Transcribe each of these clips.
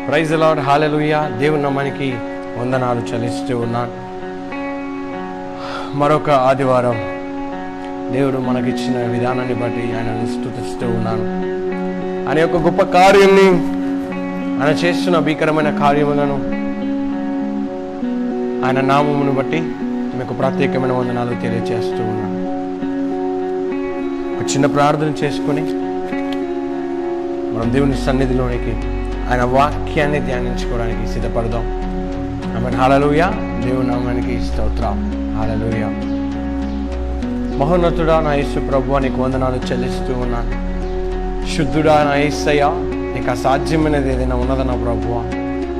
Praise the lord, హల్లెలూయా. దేవుని నామానికి వందనాలు చెల్లిస్తూ ఉన్నాను. మరొక ఆదివారం దేవుడు మనకిచ్చిన విధానాన్ని బట్టి ఆయనను స్తుతిస్తూ ఉన్నాను. ఆయన యొక్క గొప్ప కార్యాన్ని, ఆయన చేస్తున్న భీకరమైన కార్యములను, ఆయన నామమును బట్టి మీకు ప్రత్యేకమైన వందనాలు తెలియజేస్తూ ఉన్నాను. ఒక చిన్న ప్రార్థన చేసుకొని మనం దేవుని సన్నిధిలోనికి, ఆయన వాక్యాన్ని ధ్యానించుకోవడానికి సిద్ధపడదాం. ఆమేన్, హల్లెలూయా. దేవుని నామానికి స్తోత్రం, హల్లెలూయా. మహోన్నతుడా నా యేసు ప్రభువా, నీకు వందనాలు చెల్లిస్తూ ఉన్నాను. శుద్ధుడా నా యేసయ్యా, నీకు అసాధ్యమైనది ఏదైనా ఉన్నదా నా ప్రభువా?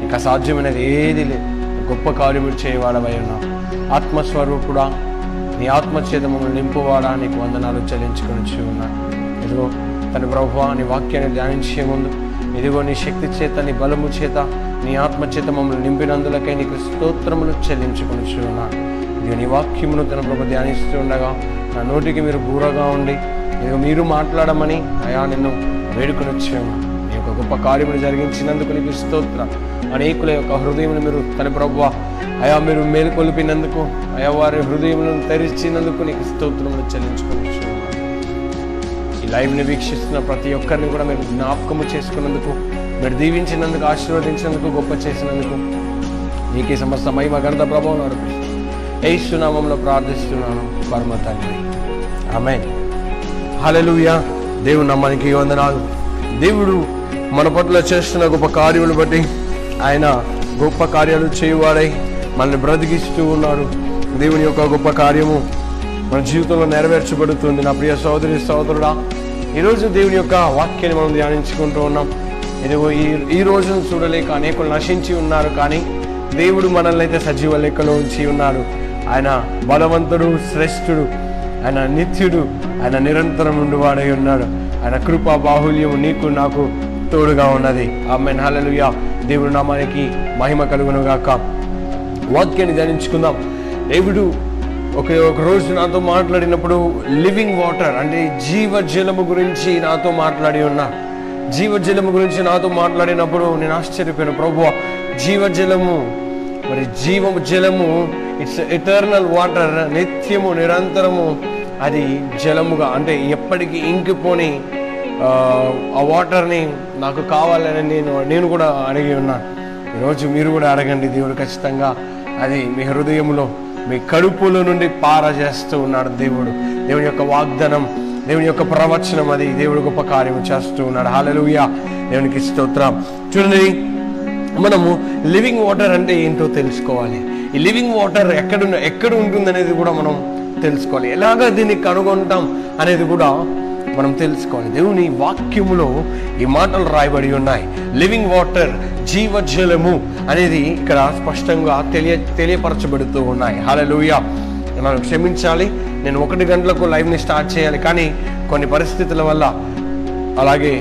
నీకు అసాధ్యమైనది ఏది లేదు. గొప్ప కార్యములు చేయవాడవై ఉన్నావు. ఆత్మస్వరూపుడా, నీ ఆత్మచేత మమ్మల్ని నింపువాడా, నీకు వందనాలు చెల్లించుకొని ఉన్నాను. ఇదిగో తన ప్రభువా, నీ వాక్యాన్ని ధ్యానించే ముందు ఇదిగో నీ శక్తి చేత, నీ బలము చేత, నీ ఆత్మ చేత మమ్మల్ని నింపినందులకై నీకు స్తోత్రములు చెల్లించుకొని ఉన్నాను. ఇదిగో నీ వాక్యమును తన ప్రభు ధ్యానిస్తూ ఉండగా నా నోటికి మీరు బూరగా ఉండి ఇదిగో మీరు మాట్లాడమని అయా నిన్ను వేడుకొని వచ్చాను. నీ యొక్క గొప్ప కార్యములు జరిగించినందుకు నీకు స్తోత్రం. అనేకుల యొక్క హృదయమును మీరు తన ప్రభువా అయా మీరు మేలుకొల్పినందుకు, అయా వారి హృదయములను తెరిచినందుకు నీకు స్తోత్రములు చెల్లించుకొని ఉన్నాను. ఈ లైవ్ని వీక్షిస్తున్న ప్రతి ఒక్కరిని కూడా మీరు జ్ఞాపకము చేసుకున్నందుకు, మీరు దీవించినందుకు, ఆశీర్వదించినందుకు, గొప్ప చేసినందుకు నీకే సమస్త మహిమ ఘనత ప్రభావం అర్పిస్తున్నాను. యేసు నామములో ప్రార్థిస్తున్నాను పరమ తండ్రి, ఆమేన్. హల్లెలూయా. దేవుని నామానికి వందనాలు. దేవుడు మన పట్ల చేస్తున్న గొప్ప కార్యములు బట్టి ఆయన గొప్ప కార్యాలు చేయువాడై మనల్ని బ్రతికిస్తూ ఉన్నాడు. దేవుని యొక్క గొప్ప కార్యము మన జీవితంలో నెరవేర్చబడుతుంది. నా ప్రియ సోదరి సోదరుడా, ఈరోజు దేవుని యొక్క వాక్యాన్ని మనం ధ్యానించుకుంటూ ఉన్నాం. ఇదిగో ఈ రోజును చూడలేక అనేకులు నశించి ఉన్నారు, కానీ దేవుడు మనల్ని అయితే సజీవ లెక్కలో ఉంచి ఉన్నాడు. ఆయన బలవంతుడు, శ్రేష్ఠుడు, ఆయన నిత్యుడు, ఆయన నిరంతరం ఉండివాడై ఉన్నాడు. ఆయన కృపా బాహుల్యము నీకు నాకు తోడుగా ఉన్నది. ఆమేన్, హల్లెలూయా. దేవుడి నామానికి మహిమ కలుగును గాక. వాక్యాన్ని ధ్యానించుకుందాం. దేవుడు ఒక రోజు నాతో మాట్లాడినప్పుడు లివింగ్ వాటర్ అంటే జీవజలము గురించి నాతో మాట్లాడి ఉన్నా. జీవజలము గురించి నాతో మాట్లాడినప్పుడు నేను ఆశ్చర్యపోయాను. ప్రభువా, జీవజలము, మరి జలము ఇట్స్ ఎటర్నల్ వాటర్, నిత్యము నిరంతరము అది జలముగా అంటే ఎప్పటికీ ఇంకిపోని ఆ వాటర్ని నాకు కావాలని నేను కూడా అడిగి ఉన్నాను. ఈరోజు మీరు కూడా అడగండి. దేవుడు ఖచ్చితంగా అది మీ హృదయంలో, మీ కడుపులో నుండి పారజేస్తూ ఉన్నాడు. దేవుని యొక్క వాగ్దానం, దేవుని యొక్క ప్రవచనం, అది దేవుడు గొప్ప కార్యం చేస్తూ ఉన్నాడు. హల్లెలూయా. దేవునికి స్తోత్రం. చూడండి, మనము లివింగ్ వాటర్ అంటే ఏంటో తెలుసుకోవాలి. ఈ లివింగ్ వాటర్ ఎక్కడ ఉంటుంది అనేది కూడా మనం తెలుసుకోవాలి. ఎలాగ దీన్ని కనుగొంటాం అనేది కూడా మనం తెలుసుకోవాలి. దేవుని వాక్యములో ఈ మాటలు రాయబడి ఉన్నాయి. లివింగ్ వాటర్, జీవజలము అనేది ఇక్కడ స్పష్టంగా తెలియపరచబడుతూ ఉన్నాయి. హల్లెలూయా. నన్ను క్షమించాలి, నేను 1 గంటలకు లైవ్ని స్టార్ట్ చేయాలి, కానీ కొన్ని పరిస్థితుల వల్ల, అలాగే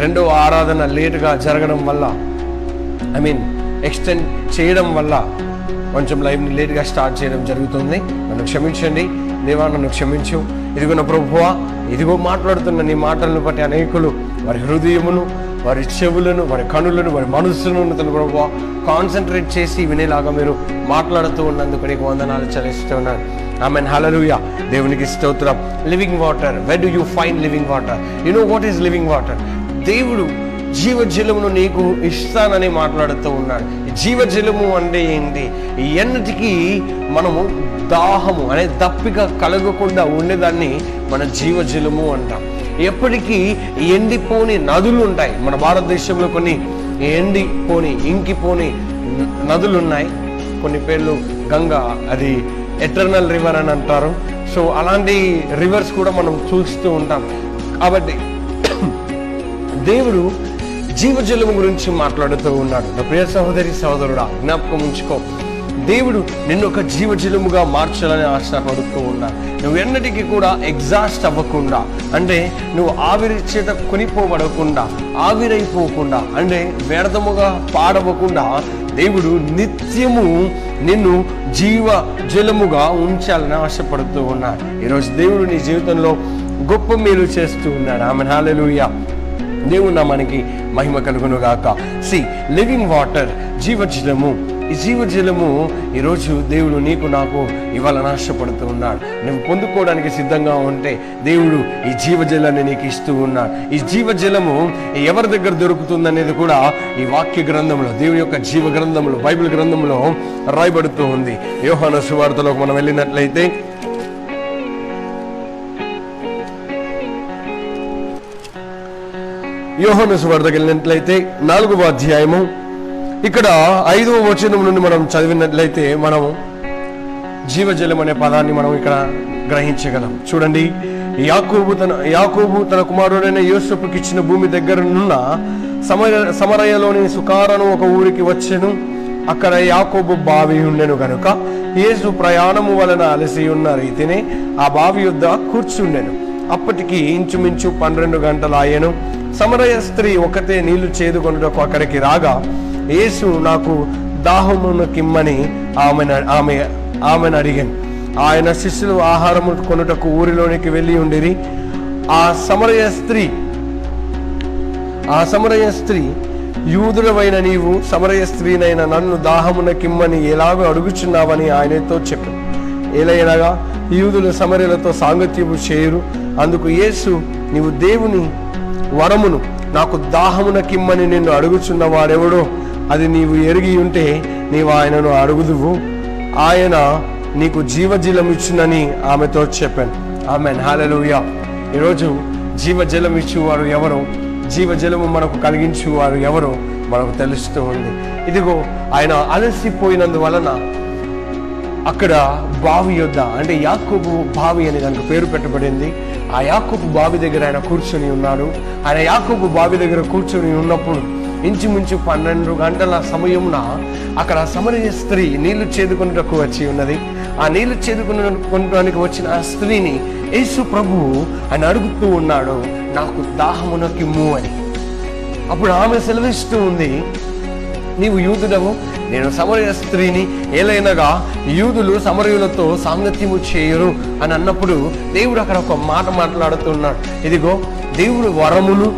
రెండవ ఆరాధన లేటుగా జరగడం వల్ల, ఎక్స్టెండ్ చేయడం వల్ల కొంచెం లైవ్ని లేట్గా స్టార్ట్ చేయడం జరుగుతుంది. నన్ను క్షమించండి దేవా, నన్ను క్షమించు. ఇదిగో నా ప్రభువా, ఇదిగో మాట్లాడుతున్న నీ మాటలను బట్టి అనేకులు వారి హృదయమును, వారి చెవులను, వారి కనులను, వారి మనస్సులను తన ప్రభువా కాన్సన్ట్రేట్ చేసి వినేలాగా మీరు మాట్లాడుతూ ఉన్నందుకు నీకు వందనాలు చెల్లిస్తున్నాను. ఆమేన్, హల్లెలూయా. దేవునికి స్తోత్రం. Living water, wear do you find living water? You know what is living water? దేవుడు జీవజలమును నీకు ఇస్తానని మాట్లాడుతూ ఉన్నాడు. జీవజలము అంటే ఏంటి? ఎన్నటికీ మనము దాహము అనే దప్పిక కలగకుండా ఉండేదాన్ని మన జీవజలము అంటాం. ఎప్పటికీ ఎండిపోని నదులు ఉంటాయి. మన భారతదేశంలో కొన్ని ఎండిపోని, ఇంకిపోని నదులు ఉన్నాయి. కొన్ని పేర్లు గంగా, అది ఎటర్నల్ రివర్ అని అంటారు. సో అలాంటి రివర్స్ కూడా మనం చూస్తూ ఉంటాం. కాబట్టి దేవుడు జీవజలము గురించి మాట్లాడుతూ ఉన్నాడు. నా ప్రియ సహోదరి సహోదరుడా, జ్ఞాపకం ఉంచుకో, దేవుడు నిన్ను ఒక జీవజలముగా మార్చాలని ఆశపడుతూ ఉన్నాడు. నువ్వు ఎన్నటికీ కూడా ఎగ్జాస్ట్ అవ్వకుండా, అంటే నువ్వు ఆవిరి చేత కొనిపోబడకుండా, ఆవిరైపోకుండా, అంటే వ్యర్థముగా పాడవకుండా దేవుడు నిత్యము నిన్ను జీవజలముగా ఉంచాలని ఆశపడుతూ ఉన్నాడు. ఈరోజు దేవుడు నీ జీవితంలో గొప్ప మేలు చేస్తూ ఉన్నాడు. ఆమేన్, హల్లెలూయా. దేవుని నామానికి మహిమ కలుగును గాక. లివింగ్ వాటర్, జీవజలము. ఈ జీవజలము ఈరోజు దేవుడు నీకు నాకు ఇవాళ ఆశపడుతూ ఉన్నాడు. నువ్వు పొందుకోవడానికి సిద్ధంగా ఉంటే దేవుడు ఈ జీవజలాన్ని నీకు ఇస్తూ ఉన్నాడు. ఈ జీవజలము ఎవరి దగ్గర దొరుకుతుందనేది కూడా ఈ వాక్య గ్రంథంలో, దేవుని యొక్క జీవ గ్రంథంలో, బైబిల్ గ్రంథంలో రాయబడుతూ ఉంది. యోహాను సువార్తలోకి మనం వెళ్ళినట్లయితే యోహాను సువార్తకి వెళ్ళినట్లయితే 4వ అధ్యాయము ఇక్కడ 5వ వచనం నుండి మనం చదివినట్లయితే మనం జీవజలం అనే పదాన్ని మనం ఇక్కడ గ్రహించగలం. చూడండి, యాకోబు తన కుమారుడైన యోసేపుకి ఇచ్చిన భూమి దగ్గరనున్న సమరయలోని సుకారను ఒక ఊరికి వచ్చెను. అక్కడ యాకోబు బావి ఉండెను గనుక యేసు ప్రయాణము వలన అలసి ఉన్న రీతినే ఆ బావి యొద్ద కూర్చుండెను. అప్పటికి ఇంచుమించు 12 గంటలాయెను. సమరయ స్త్రీ ఒకతే నీళ్లు చేదుకొనుటకు అక్కడికి రాగా, యేసు నాకు దాహమును కిమ్మని ఆమెను అడిగాను. ఆయన శిష్యులు ఆహారము కొనుటకు ఊరిలోనికి వెళ్ళి ఉండిరి. ఆ సమరయ స్త్రీ యూదుడవైన నీవు సమరయ స్త్రీనైన నన్ను దాహమున కిమ్మని ఎలాగో అడుగుచున్నావని ఆయనతో చెప్పు. ఎలయనగా యూదులు సమరయులతో సాంగత్యము చేయరు. అందుకు యేసు, నీవు దేవుని వరమును నాకు దాహమున కిమ్మని నిన్ను అడుగుచున్న వాడెవడో అది నీవు ఎరిగి ఉంటే నీవు ఆయనను అడుగుదువు, ఆయన నీకు జీవజలం ఇచ్చునని ఆమెతో చెప్పాను. ఆమేన్, హల్లెలూయా. ఈరోజు జీవజలం ఇచ్చేవారు ఎవరో, జీవజలము మనకు కలిగించేవారు ఎవరో మనకు తెలుస్తూ ఉంది. ఇదిగో ఆయన అలసిపోయినందువలన అక్కడ బావి యొద్ద, అంటే యాకోబు బావి అని దానికి పేరు పెట్టబడింది. ఆ యాకోబు బావి దగ్గర ఆయన కూర్చొని ఉన్నాడు. ఆయన యాకోబు బావి దగ్గర కూర్చొని ఉన్నప్పుడు ఇంచుమించు 12 గంటల సమయమున అక్కడ సమరయ స్త్రీ నీళ్లు చేదుకొనుటకు వచ్చి ఉన్నది. ఆ నీళ్లు చేదుకొనడానికి వచ్చిన ఆ స్త్రీని యేసు ప్రభువు ఆయన అడుగుతూ ఉన్నాడు, నాకు దాహమునకిమ్ము అని. అప్పుడు ఆమె సెలవిస్తూ ఉంది, నీవు యూదుడవు, నేను సమరయ స్త్రీని. ఏలైనగా యూదులు సమరయులతో సాంగత్యము చేయరు అని అన్నప్పుడు దేవుడు అక్కడ ఒక మాట మాట్లాడుతున్నాడు. ఇదిగో దేవుడు వరమును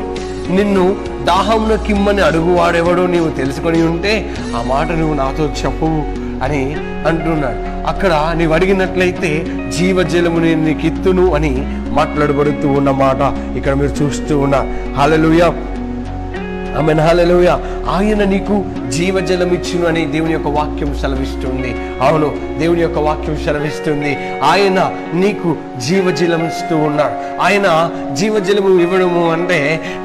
నిన్ను దాహంలో కిమ్మని అడుగువాడెవడో నీవు తెలుసుకొని ఉంటే ఆ మాట నువ్వు నాతో చెప్పవు అని అంటున్నాడు. అక్కడ నీవు అడిగినట్లయితే జీవజలము నేను నీకు ఇత్తును అని మాట్లాడబడుతూ ఉన్న మాట ఇక్కడ మీరు చూస్తూ ఉన్నారు. హల్లెలూయా, ఆమేన్, హల్లెలూయా. ఆయన నీకు జీవజలం ఇచ్చును అని దేవుని యొక్క వాక్యం సెలవిస్తుంది. అవును, దేవుని యొక్క వాక్యం సెలవిస్తుంది. ఆయన నీకు జీవజలం ఇస్తూ ఉన్నాడు. ఆయన జీవజలము ఇవ్వడము అంటే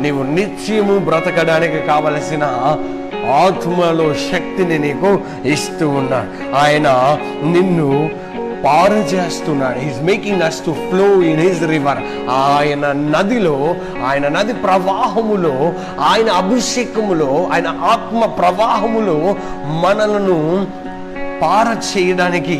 నీవు నిత్యము బ్రతకడానికి కావలసిన ఆత్మలో శక్తిని నీకు ఇస్తూ ఉన్నాడు. ఆయన నిన్ను పారజేస్తున్నాడు. He's making us to flow in his river. ఆయన నదిలో, ఆయన నది ప్రవాహములో, ఆయన అభిషేకములో, ఆయన ఆత్మ ప్రవాహములో మనలను పార చేయడానికి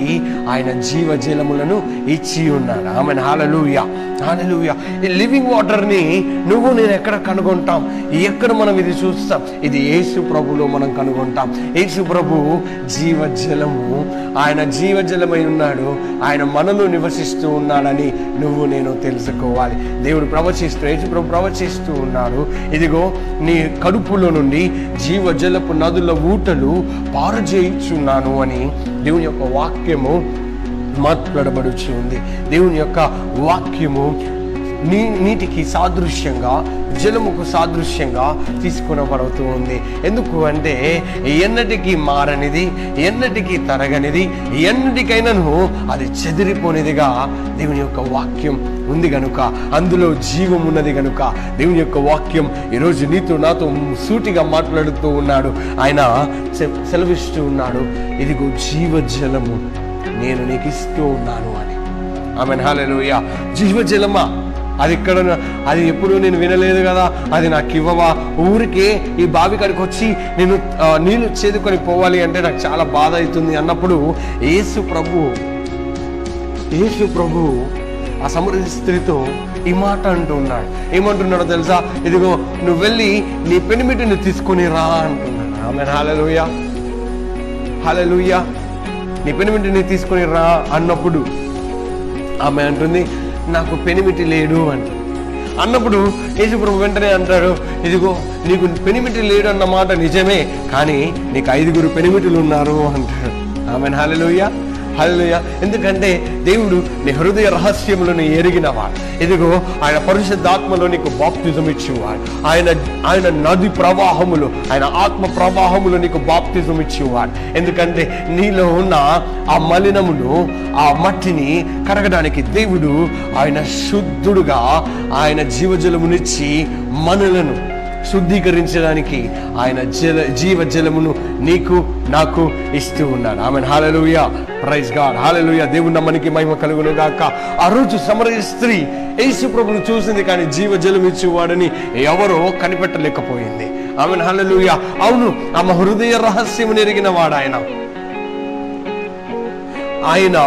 ఆయన జీవజలములను ఇచ్చి ఉన్నాడు. ఆమేన్, హల్లెలూయా, హల్లెలూయా. ఈ లివింగ్ వాటర్ని నువ్వు నేను ఎక్కడ కనుగొంటాం? ఎక్కడ మనం ఇది చూస్తాం? ఇది యేసు ప్రభులో మనం కనుగొంటాం. యేసు ప్రభు జీవజలము, ఆయన జీవజలమై ఉన్నాడు. ఆయన మనలో నివసిస్తూ ఉన్నాడని నువ్వు నేను తెలుసుకోవాలి. దేవుడు ప్రవచిస్తూ, యేసు ప్రభు ప్రవచిస్తూ ఉన్నాడు, ఇదిగో నీ కడుపులో నుండి జీవజలపు నదుల ఊటలు పారజేయుచున్నాను అని దేవుని యొక్క వాక్యము మాట్లాడబడుచు ఉంది. దేవుని యొక్క వాక్యము నీటికి సాదృశ్యంగా, జలముకు సాదృశ్యంగా తీసుకునబడుతూ ఉంది. ఎందుకు అంటే ఎన్నటికీ మారనిది, ఎన్నటికీ తరగనిది, ఎన్నటికైనాను అది చెదిరిపోనిదిగా దేవుని యొక్క వాక్యం ఉంది గనుక, అందులో జీవం ఉన్నది గనుక దేవుని యొక్క వాక్యం ఈరోజు నీతో నాతో సూటిగా మాట్లాడుతూ ఉన్నాడు. ఆయన సెలవిస్తూ ఉన్నాడు, ఇదిగో జీవజలము నేను నీకు ఇస్తూ ఉన్నాను అని. ఆమేన్, హల్లెలూయా. జీవజలమా, అది ఇక్కడ, అది ఎప్పుడు నేను వినలేదు కదా, అది నాకు ఇవ్వవా? ఊరికే ఈ బావి కాడికి వచ్చి నేను నీళ్లు చేదుకొని పోవాలి అంటే నాకు చాలా బాధ అవుతుంది అన్నప్పుడు యేసు ప్రభు ఆ సమరయ స్త్రీతో ఈ మాట అంటున్నాడు. ఏమంటున్నాడో తెలుసా? ఇదిగో నువ్వు వెళ్ళి నీ పెనిమిటిని తీసుకొని రా అంటున్నాడు. ఆమేన్, హల్లెలూయా, హల్లెలూయా. నీ పెనిమిటిని తీసుకొని రా అన్నప్పుడు ఆమె అంటుంది, నాకు పెనిమిటి లేడు అని. అన్నప్పుడు యేసుప్రభు వెంటనే అంటాడు, ఇదిగో నీకు పెనిమిటి లేడు అన్న మాట నిజమే, కానీ నీకు 5 పెనిమిటులు ఉన్నారు అంటాడు. ఆమేన్. హల్లెలూయా, హల్లెలూయా. ఎందుకంటే దేవుడు నీ హృదయ రహస్యములను ఎరిగినవాడు. ఇదిగో ఆయన పరిశుద్ధాత్మలో నీకు బాప్తిజం ఇచ్చేవాడు. ఆయన నది ప్రవాహములు, ఆయన ఆత్మ ప్రవాహములు నీకు బాప్తిజం ఇచ్చేవాడు. ఎందుకంటే నీలో ఉన్న ఆ మలినమును, ఆ మట్టిని కడగడానికి దేవుడు ఆయన శుద్ధుడుగా ఆయన జీవజలమునిచ్చి మనలను శుద్ధీకరించడానికి ఆయన జీవజలమును నీకు నాకు ఇస్తూ ఉన్నాడు. ఆమేన్. హల్లెలూయా, ప్రైజ్ గాడ్, హల్లెలూయా. దేవుని నామానికి మహిమ కలుగును గాక. ఆ రోజు సమరయ స్త్రీ యేసు ప్రభువును చూసింది, కానీ జీవజలం ఇచ్చేవాడని ఎవరో కనిపెట్టలేకపోయింది. ఆమేన్. హల్లెలూయా. అవును, ఆమె హృదయ రహస్యమును ఎరిగిన వాడు ఆయన. ఆయన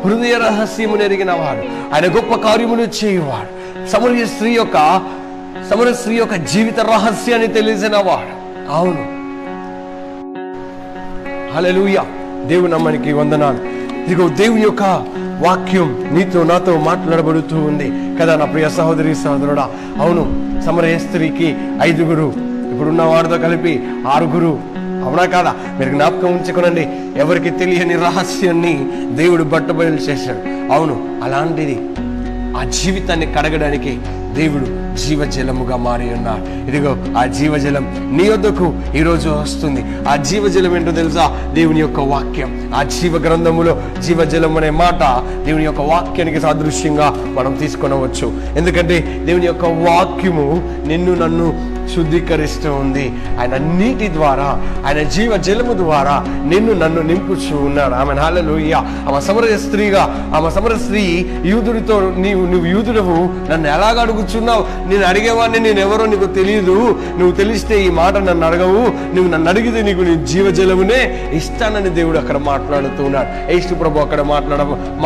హృదయ రహస్యమును ఎరిగిన వాడు. ఆయన గొప్ప కార్యములు చేయువాడు. సమరయ స్త్రీ యొక్క జీవిత రహస్యాన్ని తెలిసిన వాడు. అవును, హల్లెలూయా. దేవుని నామానికి వందనాలు. ఇదిగో దేవుని యొక్క వాక్యం నీతో నాతో మాట్లాడబడుతూ ఉంది కదా నా ప్రియ సహోదరి సహోదరుడా. అవును, సమరయ స్త్రీకి 5, ఇప్పుడున్న వాడితో కలిపి 6. అవునా కాదా? మీరు జ్ఞాపకం ఉంచుకోనండి. ఎవరికి తెలియని రహస్యాన్ని దేవుడు బట్టబయలు చేశాడు. అవును, అలాంటిది ఆ జీవితాన్ని కడగడానికి దేవుడు జీవజలముగా మారి ఉన్నాడు. ఇదిగో ఆ జీవజలం నీ వద్దకు ఈరోజు వస్తుంది. ఆ జీవజలం ఏంటో తెలుసా? దేవుని యొక్క వాక్యం. ఆ జీవ గ్రంథములో జీవజలం అనే మాట దేవుని యొక్క వాక్యానికి సాదృశ్యంగా మనం తీసుకొనవచ్చు. ఎందుకంటే దేవుని యొక్క వాక్యము నిన్ను నన్ను శుద్ధీకరిస్తూ ఉంది. ఆయన నీటి ద్వారా, ఆయన జీవజలము ద్వారా నిన్ను నన్ను నింపుచూ ఉన్నాడు. ఆమె హల్లెలూయా. ఆమె సమరయ స్త్రీ యూదుడితో, నువ్వు యూదుడవు, నన్ను ఎలాగ అడుగుచున్నావు? నేను అడిగేవాడిని, నేను ఎవరో నీకు తెలియదు. నువ్వు తెలిస్తే ఈ మాట నన్ను అడగవు. నువ్వు నన్ను అడిగితే నీకు నీ జీవజలమునే ఇస్తానని దేవుడు అక్కడ మాట్లాడుతూ ఉన్నాడు. యేసు ప్రభు అక్కడ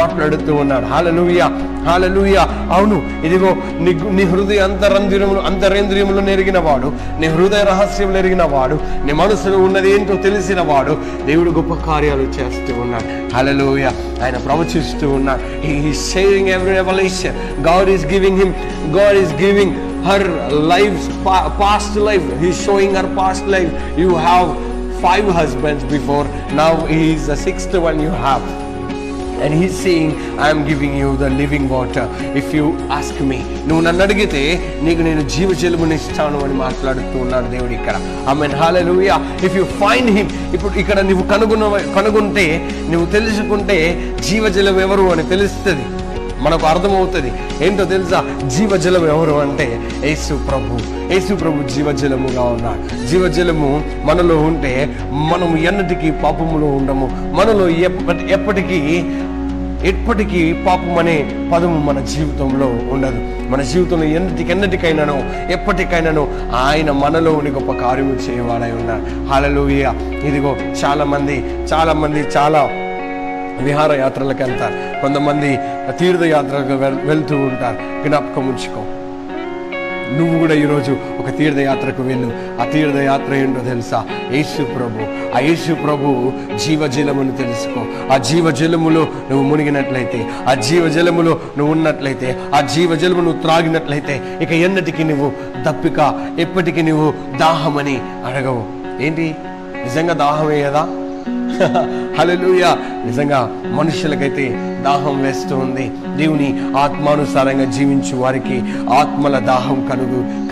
మాట్లాడుతూ ఉన్నాడు. హల్లెలూయా, హల్లెలూయా. అవును, ఇదిగో నీ హృదయ అంతరేంద్రియములు ఎరిగిన వాడు, నీ హృదయ రహస్యములు ఎరిగిన వాడు, నీ మనసులో ఉన్నది ఏంటో తెలిసిన వాడు దేవుడు గొప్ప కార్యాలు చేస్తూ ఉన్నాడు. హల్లెలూయా. ఆయన ప్రవచిస్తూ ఉన్నాడు. He is sharing every revelation. God is giving her life's past life. He is showing her past life. You have 5 husbands before, now he is the 6th one you have. And he's saying, I am giving you the living water if you ask me. నువ్వు నన్ను అడిగితే నీకు నేను జీవజలముని ఇస్తాను అని మాట్లాడుతూ ఉన్నాడు దేవుడు ఇక్కడ. ఆమేన్. హల్లెలూయా. ఇఫ్ యు ఫైండ్ హిమ్, ఇప్పుడు ఇక్కడ నువ్వు కనుగొంటే, నువ్వు తెలుసుకుంటే జీవజలం ఎవరు అని తెలుస్తుంది, మనకు అర్థమవుతుంది. ఏంటో తెలుసా? జీవజలం ఎవరు అంటే యేసు ప్రభు జీవజలముగా ఉన్నాడు. జీవజలము మనలో ఉంటే మనము ఎన్నటికీ పాపములో ఉండము. మనలో ఎప్పటికీ పాపం అనే పదము మన జీవితంలో ఉండదు. మన జీవితంలో ఎన్నటికైనానో ఎప్పటికైనానో ఆయన మనలో గొప్ప కార్యము చేయవాడై ఉన్నాడు. హల్లెలూయా. ఇదిగో చాలా మంది చాలా విహారయాత్రలకు వెళ్తారు, కొంతమంది తీర్థయాత్రకు వెళ్తూ ఉంటారు. జ్ఞాపకం ఉంచుకో, నువ్వు కూడా ఈరోజు ఒక తీర్థయాత్రకు వెళ్ళు. ఆ తీర్థయాత్ర ఏంటో తెలుసా? ఆ యేసు ప్రభు జీవజలమును తెలుసుకో. ఆ జీవజలములో నువ్వు మునిగినట్లయితే, ఆ జీవజలములో నువ్వు ఉన్నట్లయితే, ఆ జీవజలము నువ్వు త్రాగినట్లయితే ఇక ఎన్నటికీ నువ్వు దప్పిక, ఎప్పటికీ నువ్వు దాహమని అడగవు. ఏంటి నిజంగా దాహమే కదా? హల్లెలూయా. నిజంగా మనుషులకైతే దాహం వేస్తూ ఉంది. దేవుని ఆత్మానుసారంగా జీవించు వారికి ఆత్మల దాహం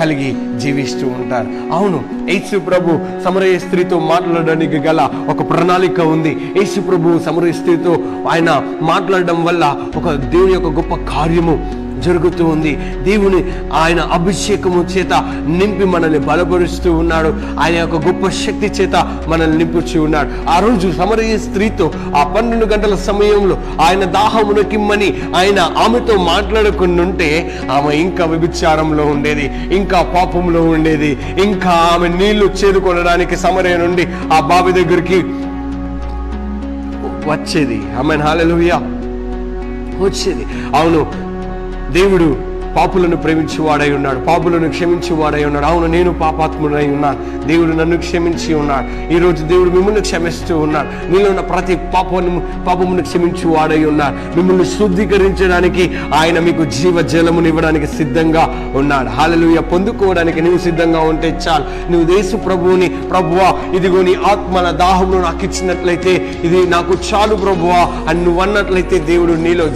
కలిగి జీవిస్తూ ఉంటారు. అవును, యేసు ప్రభు సమరయ స్త్రీతో మాట్లాడడానికి గల ఒక ప్రణాళిక ఉంది. యేసు ప్రభు సమరయ స్త్రీతో ఆయన మాట్లాడడం వల్ల ఒక దేవుని యొక్క గొప్ప కార్యము జరుగుతూ ఉంది. దేవుని ఆయన అభిషేకము చేత నింపి మనల్ని బలపరుస్తూ ఉన్నాడు. ఆయన యొక్క గొప్ప శక్తి చేత మనల్ని నింపుచూ ఉన్నాడు. ఆ రోజు సమరయ స్త్రీతో ఆ 12 గంటల సమయంలో ఆయన దాహమును కిమ్మని ఆయన ఆమెతో మాట్లాడుకుంటుంటే ఆమె ఇంకా వ్యభిచారంలో ఉండేది, ఇంకా పాపంలో ఉండేది, ఇంకా ఆమె నీళ్లు చేదుకొనడానికి సమరయ నుండి ఆ బావి దగ్గరికి వచ్చేది. ఆమేన్. హల్లెలూయా. వచ్చేది. అవును, దేవుడు పాపులను ప్రేమించేవాడై ఉన్నాడు, పాపులను క్షమించేవాడై ఉన్నాడు. అవును, నేను పాపాత్ముడై ఉన్నాను, దేవుడు నన్ను క్షమించి ఉన్నాడు. ఈరోజు దేవుడు మిమ్మల్ని క్షమిస్తూ ఉన్నాడు. మీలో ఉన్న ప్రతి పాపమును క్షమించేవాడై ఉన్నాడు. మిమ్మల్ని శుద్ధీకరించడానికి ఆయన మీకు జీవ జలమును ఇవ్వడానికి సిద్ధంగా ఉన్నాడు. హల్లెలూయా. పొందుకోవడానికి నువ్వు సిద్ధంగా ఉంటే చాలు. నువ్వు యేసు ప్రభువుని, ప్రభువా ఇదిగో నీ ఆత్మల దాహమును నాకు ఇచ్చినట్లయితే ఇది నాకు చాలు ప్రభువా అని నువ్వు అన్నట్లయితే దేవుడు నీలో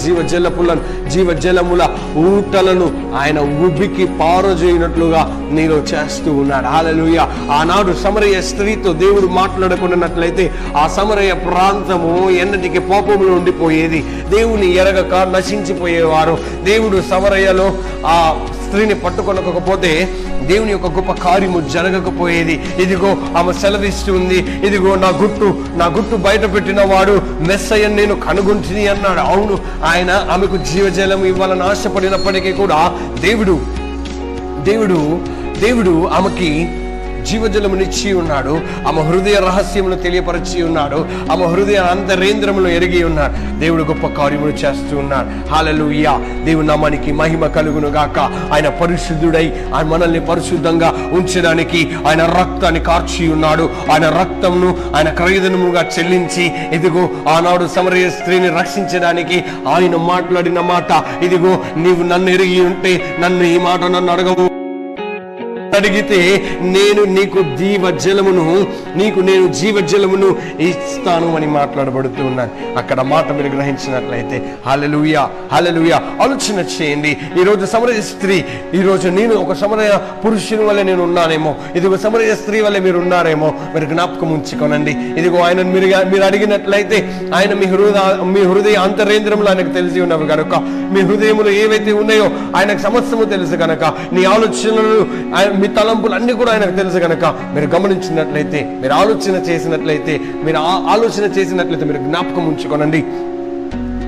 జీవ జలముల ఊటలను ఆయన ఉబ్బికి పారజేయనట్లుగా నీలో చేస్తూ ఉన్నాడు. హల్లెలూయా. ఆనాడు సమరయ స్త్రీతో దేవుడు మాట్లాడుకున్నట్లయితే ఆ సమరయ ప్రాంతము ఎన్నటికి పాపములో ఉండిపోయేది, దేవుని ఎరగక నశించిపోయేవారు. దేవుడు సమరయలో ఆ స్త్రీని పట్టుకొనకపోతే దేవుని యొక్క గొప్ప కార్యము జరగకపోయేది. ఇదిగో ఆమె సెలవిస్తుంది, ఇదిగో నా గుట్టు బయట పెట్టిన వాడు మెస్సయ్యను నేను కనుగొంటిని అన్నాడు. అవును, ఆయన ఆమెకు జీవజలం ఇవ్వాలని ఆశపడినప్పటికీ కూడా దేవుడు ఆమెకి జీవజలమునిచ్చి ఉన్నాడు. ఆమె హృదయ రహస్యమును తెలియపరిచి ఉన్నాడు. ఆమె హృదయ అంతరేంద్రములు ఎరిగి ఉన్నాడు. దేవుడు గొప్ప కార్యములు చేస్తూ ఉన్నాడు. హల్లెలూయా. దేవుని నామానికి మహిమ కలుగును గాక. ఆయన పరిశుద్ధుడై ఆయన మనల్ని పరిశుద్ధంగా ఉంచడానికి ఆయన రక్తాన్ని కార్చి ఉన్నాడు. ఆయన రక్తంను ఆయన క్రయధనముగా చెల్లించి ఇదిగో ఆనాడు సమరయ స్త్రీని రక్షించడానికి ఆయన మాట్లాడిన మాట, ఇదిగో నీవు నన్ను ఎరిగి ఉంటే నన్ను ఈ మాట నన్ను అడగవు, అడిగితే నేను నీకు జీవ జలమును ఇస్తాను అని మాట్లాడబడుతూ ఉన్నాను. అక్కడ మాట మీరు గ్రహించినట్లయితే హల్లెలూయా, హల్లెలూయా. ఆలోచన చేయండి. ఈరోజు సమరయ స్త్రీ, ఈరోజు నేను ఒక సమరయ పురుషుని వల్ల నేను ఉన్నానేమో, ఇదిగో సమరయ స్త్రీ వల్ల మీరు ఉన్నారేమో, మీరు జ్ఞాపకం ఉంచుకోనండి. ఇదిగో ఆయన మీరు అడిగినట్లయితే ఆయన మీ హృదయ అంతరేంద్రములు ఆయనకు తెలిసి ఉన్నవి కనుక, మీ హృదయములు ఏవైతే ఉన్నాయో ఆయనకు సమస్తము తెలుసు కనుక, నీ ఆలోచనలు మీ తలంపులు అన్ని కూడా ఆయనకు తెలుసు కనుక మీరు గమనించినట్లయితే, మీరు ఆలోచన చేసినట్లయితే మీరు జ్ఞాపకం ఉంచుకోనండి.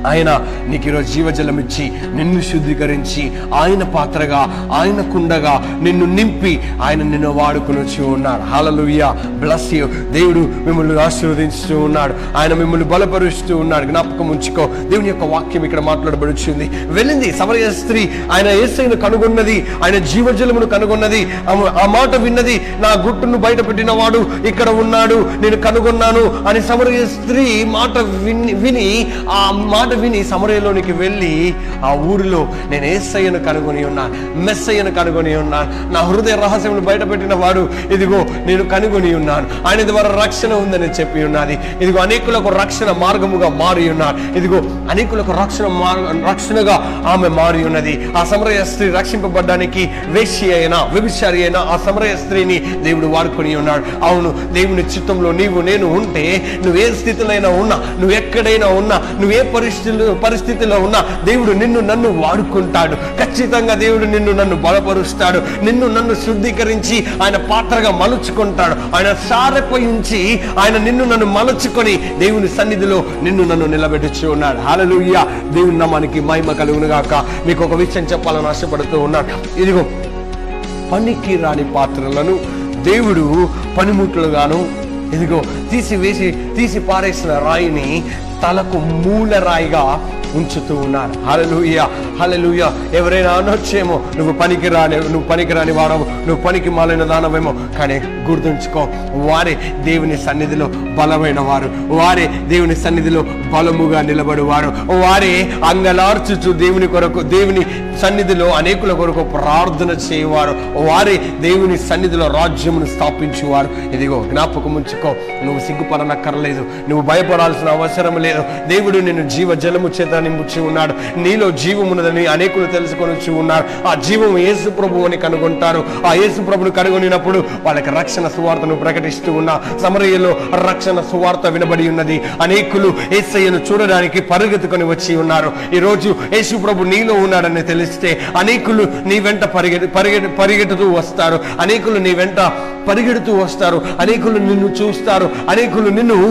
ఆయన నీకు ఈరోజు జీవజలం ఇచ్చి నిన్ను శుద్ధీకరించి ఆయన పాత్రగా, ఆయన కుండగా నిన్ను నింపి ఆయన నిన్ను వాడుకుని వచ్చి ఉన్నాడు. హల్లెలూయా. Bless you. దేవుడు మిమ్మల్ని ఆశీర్వదించుతూ ఉన్నాడు. ఆయన మిమ్మల్ని బలపరుస్తూ ఉన్నాడు. జ్ఞాపకం ఉంచుకో. దేవుని యొక్క వాక్యం ఇక్కడ మాట్లాడబడుచుంది. వెళ్ళింది సమరయ స్త్రీ, ఆయన యేసయ్యను కనుగొన్నది, ఆయన జీవజలమును కనుగొన్నది. ఆ మాట విన్నది, నా గుట్టును బయట పెట్టిన వాడు ఇక్కడ ఉన్నాడు, నేను కనుగొన్నాను అని సమరయ స్త్రీ మాట విని ఆ మాట విని సమరయలోనికి వెళ్ళి ఆ ఊరిలో నేను యేసయ్యను కనుగొని ఉన్నాను, మెస్సయ్యను కనుగొని ఉన్నాను, నా హృదయ రహస్యములు బయట పెట్టిన వాడు ఇదిగో నేను కనుగొని ఉన్నాను, ఆయన ద్వారా రక్షణ ఉందని చెప్పి ఉన్నది. ఇదిగో అనేకులకు రక్షణ మార్గముగా మారి ఉన్నాడు. ఇదిగో అనేకులకు రక్షణగా ఆమె మారి ఉన్నది. ఆ సమరయ స్త్రీ రక్షింపబడ్డానికి వేశ్య అయినా వ్యభిచారి అయినా ఆ సమరయ స్త్రీని దేవుడు వాడుకొని ఉన్నాడు. అవును, దేవుని చిత్తంలో నేను ఉంటే, నువ్వు ఏ స్థితిలో ఉన్నా, నువ్వు ఎక్కడైనా ఉన్నా, నువ్వు ఏ పరిస్థితిలో ఉన్నా దేవుడు నన్ను వాడుకుంటాడు. ఖచ్చితంగా దేవుడు నన్ను బలపరుస్తాడు. నన్ను శుద్ధీకరించి ఆయన పాత్రగా మలుచుకుంటాడు. ఆయన సారెపై ఉంచి ఆయన నన్ను మలుచుకొని దేవుని సన్నిధిలో నన్ను నిలబెట్టుచు ఉన్నాడు. హల్లెలూయా. దేవుని నామానికి మహిమ కలుగును గాక. మీకు ఒక విషయం చెప్పాలని ఆశపడుతూ ఉన్నాడు. ఇదిగో పనికి రాని పాత్రలను దేవుడు పనిముట్లుగాను, ఇదిగో తీసి పారేసిన రాయిని తలకు మూల రాయిగా ఉంచుతూ ఉన్నారు. హల్లెలూయా, హల్లెలూయా. ఎవరైనా అనొచ్చేమో నువ్వు పనికిరాని వాడవు, నువ్వు పనికి మాలిన దానవేమో, కానీ గుర్తుంచుకో, వారే దేవుని సన్నిధిలో బలమైన వారు, వారే దేవుని సన్నిధిలో బలముగా నిలబడువారు, వారే అంగలార్చుచు దేవుని సన్నిధిలో అనేకుల కొరకు ప్రార్థన చేయవారు, వారే దేవుని సన్నిధిలో రాజ్యమును స్థాపించువారు. ఇదిగో జ్ఞాపకం ఉంచుకో. నువ్వు సిగ్గుపడనక్కర్లేదు, నువ్వు భయపడాల్సిన అవసరం లేదు. దేవుడు నిన్ను జీవ జలము చేత నింపుచి ఉన్నాడు. నీలో జీవమున్నదని అనేకులు తెలుసుకొని ఉన్నారు. ఆ జీవము యేసు ప్రభువు అని కనుగొంటారు. ఆ యేసు ప్రభుని కనుగొనినప్పుడు వాళ్ళకి రక్షణ సువార్తను ప్రకటిస్తూ ఉన్నా. సమరయలో రక్షణ సువార్త వినబడి ఉన్నది. అనేకులు యేసయ్యను చూడడానికి పరిగెత్తుకొని వచ్చి ఉన్నారు. ఈ రోజు యేసు ప్రభు నీలో ఉన్నాడని తెలిస్తే అనేకులు నీ వెంట పరిగెడుతూ వస్తారు. అనేకులు నీ వెంట పరిగెడుతూ వస్తారు. అనేకులు నిన్ను చూస్తారు. అనేకులు నిన్ను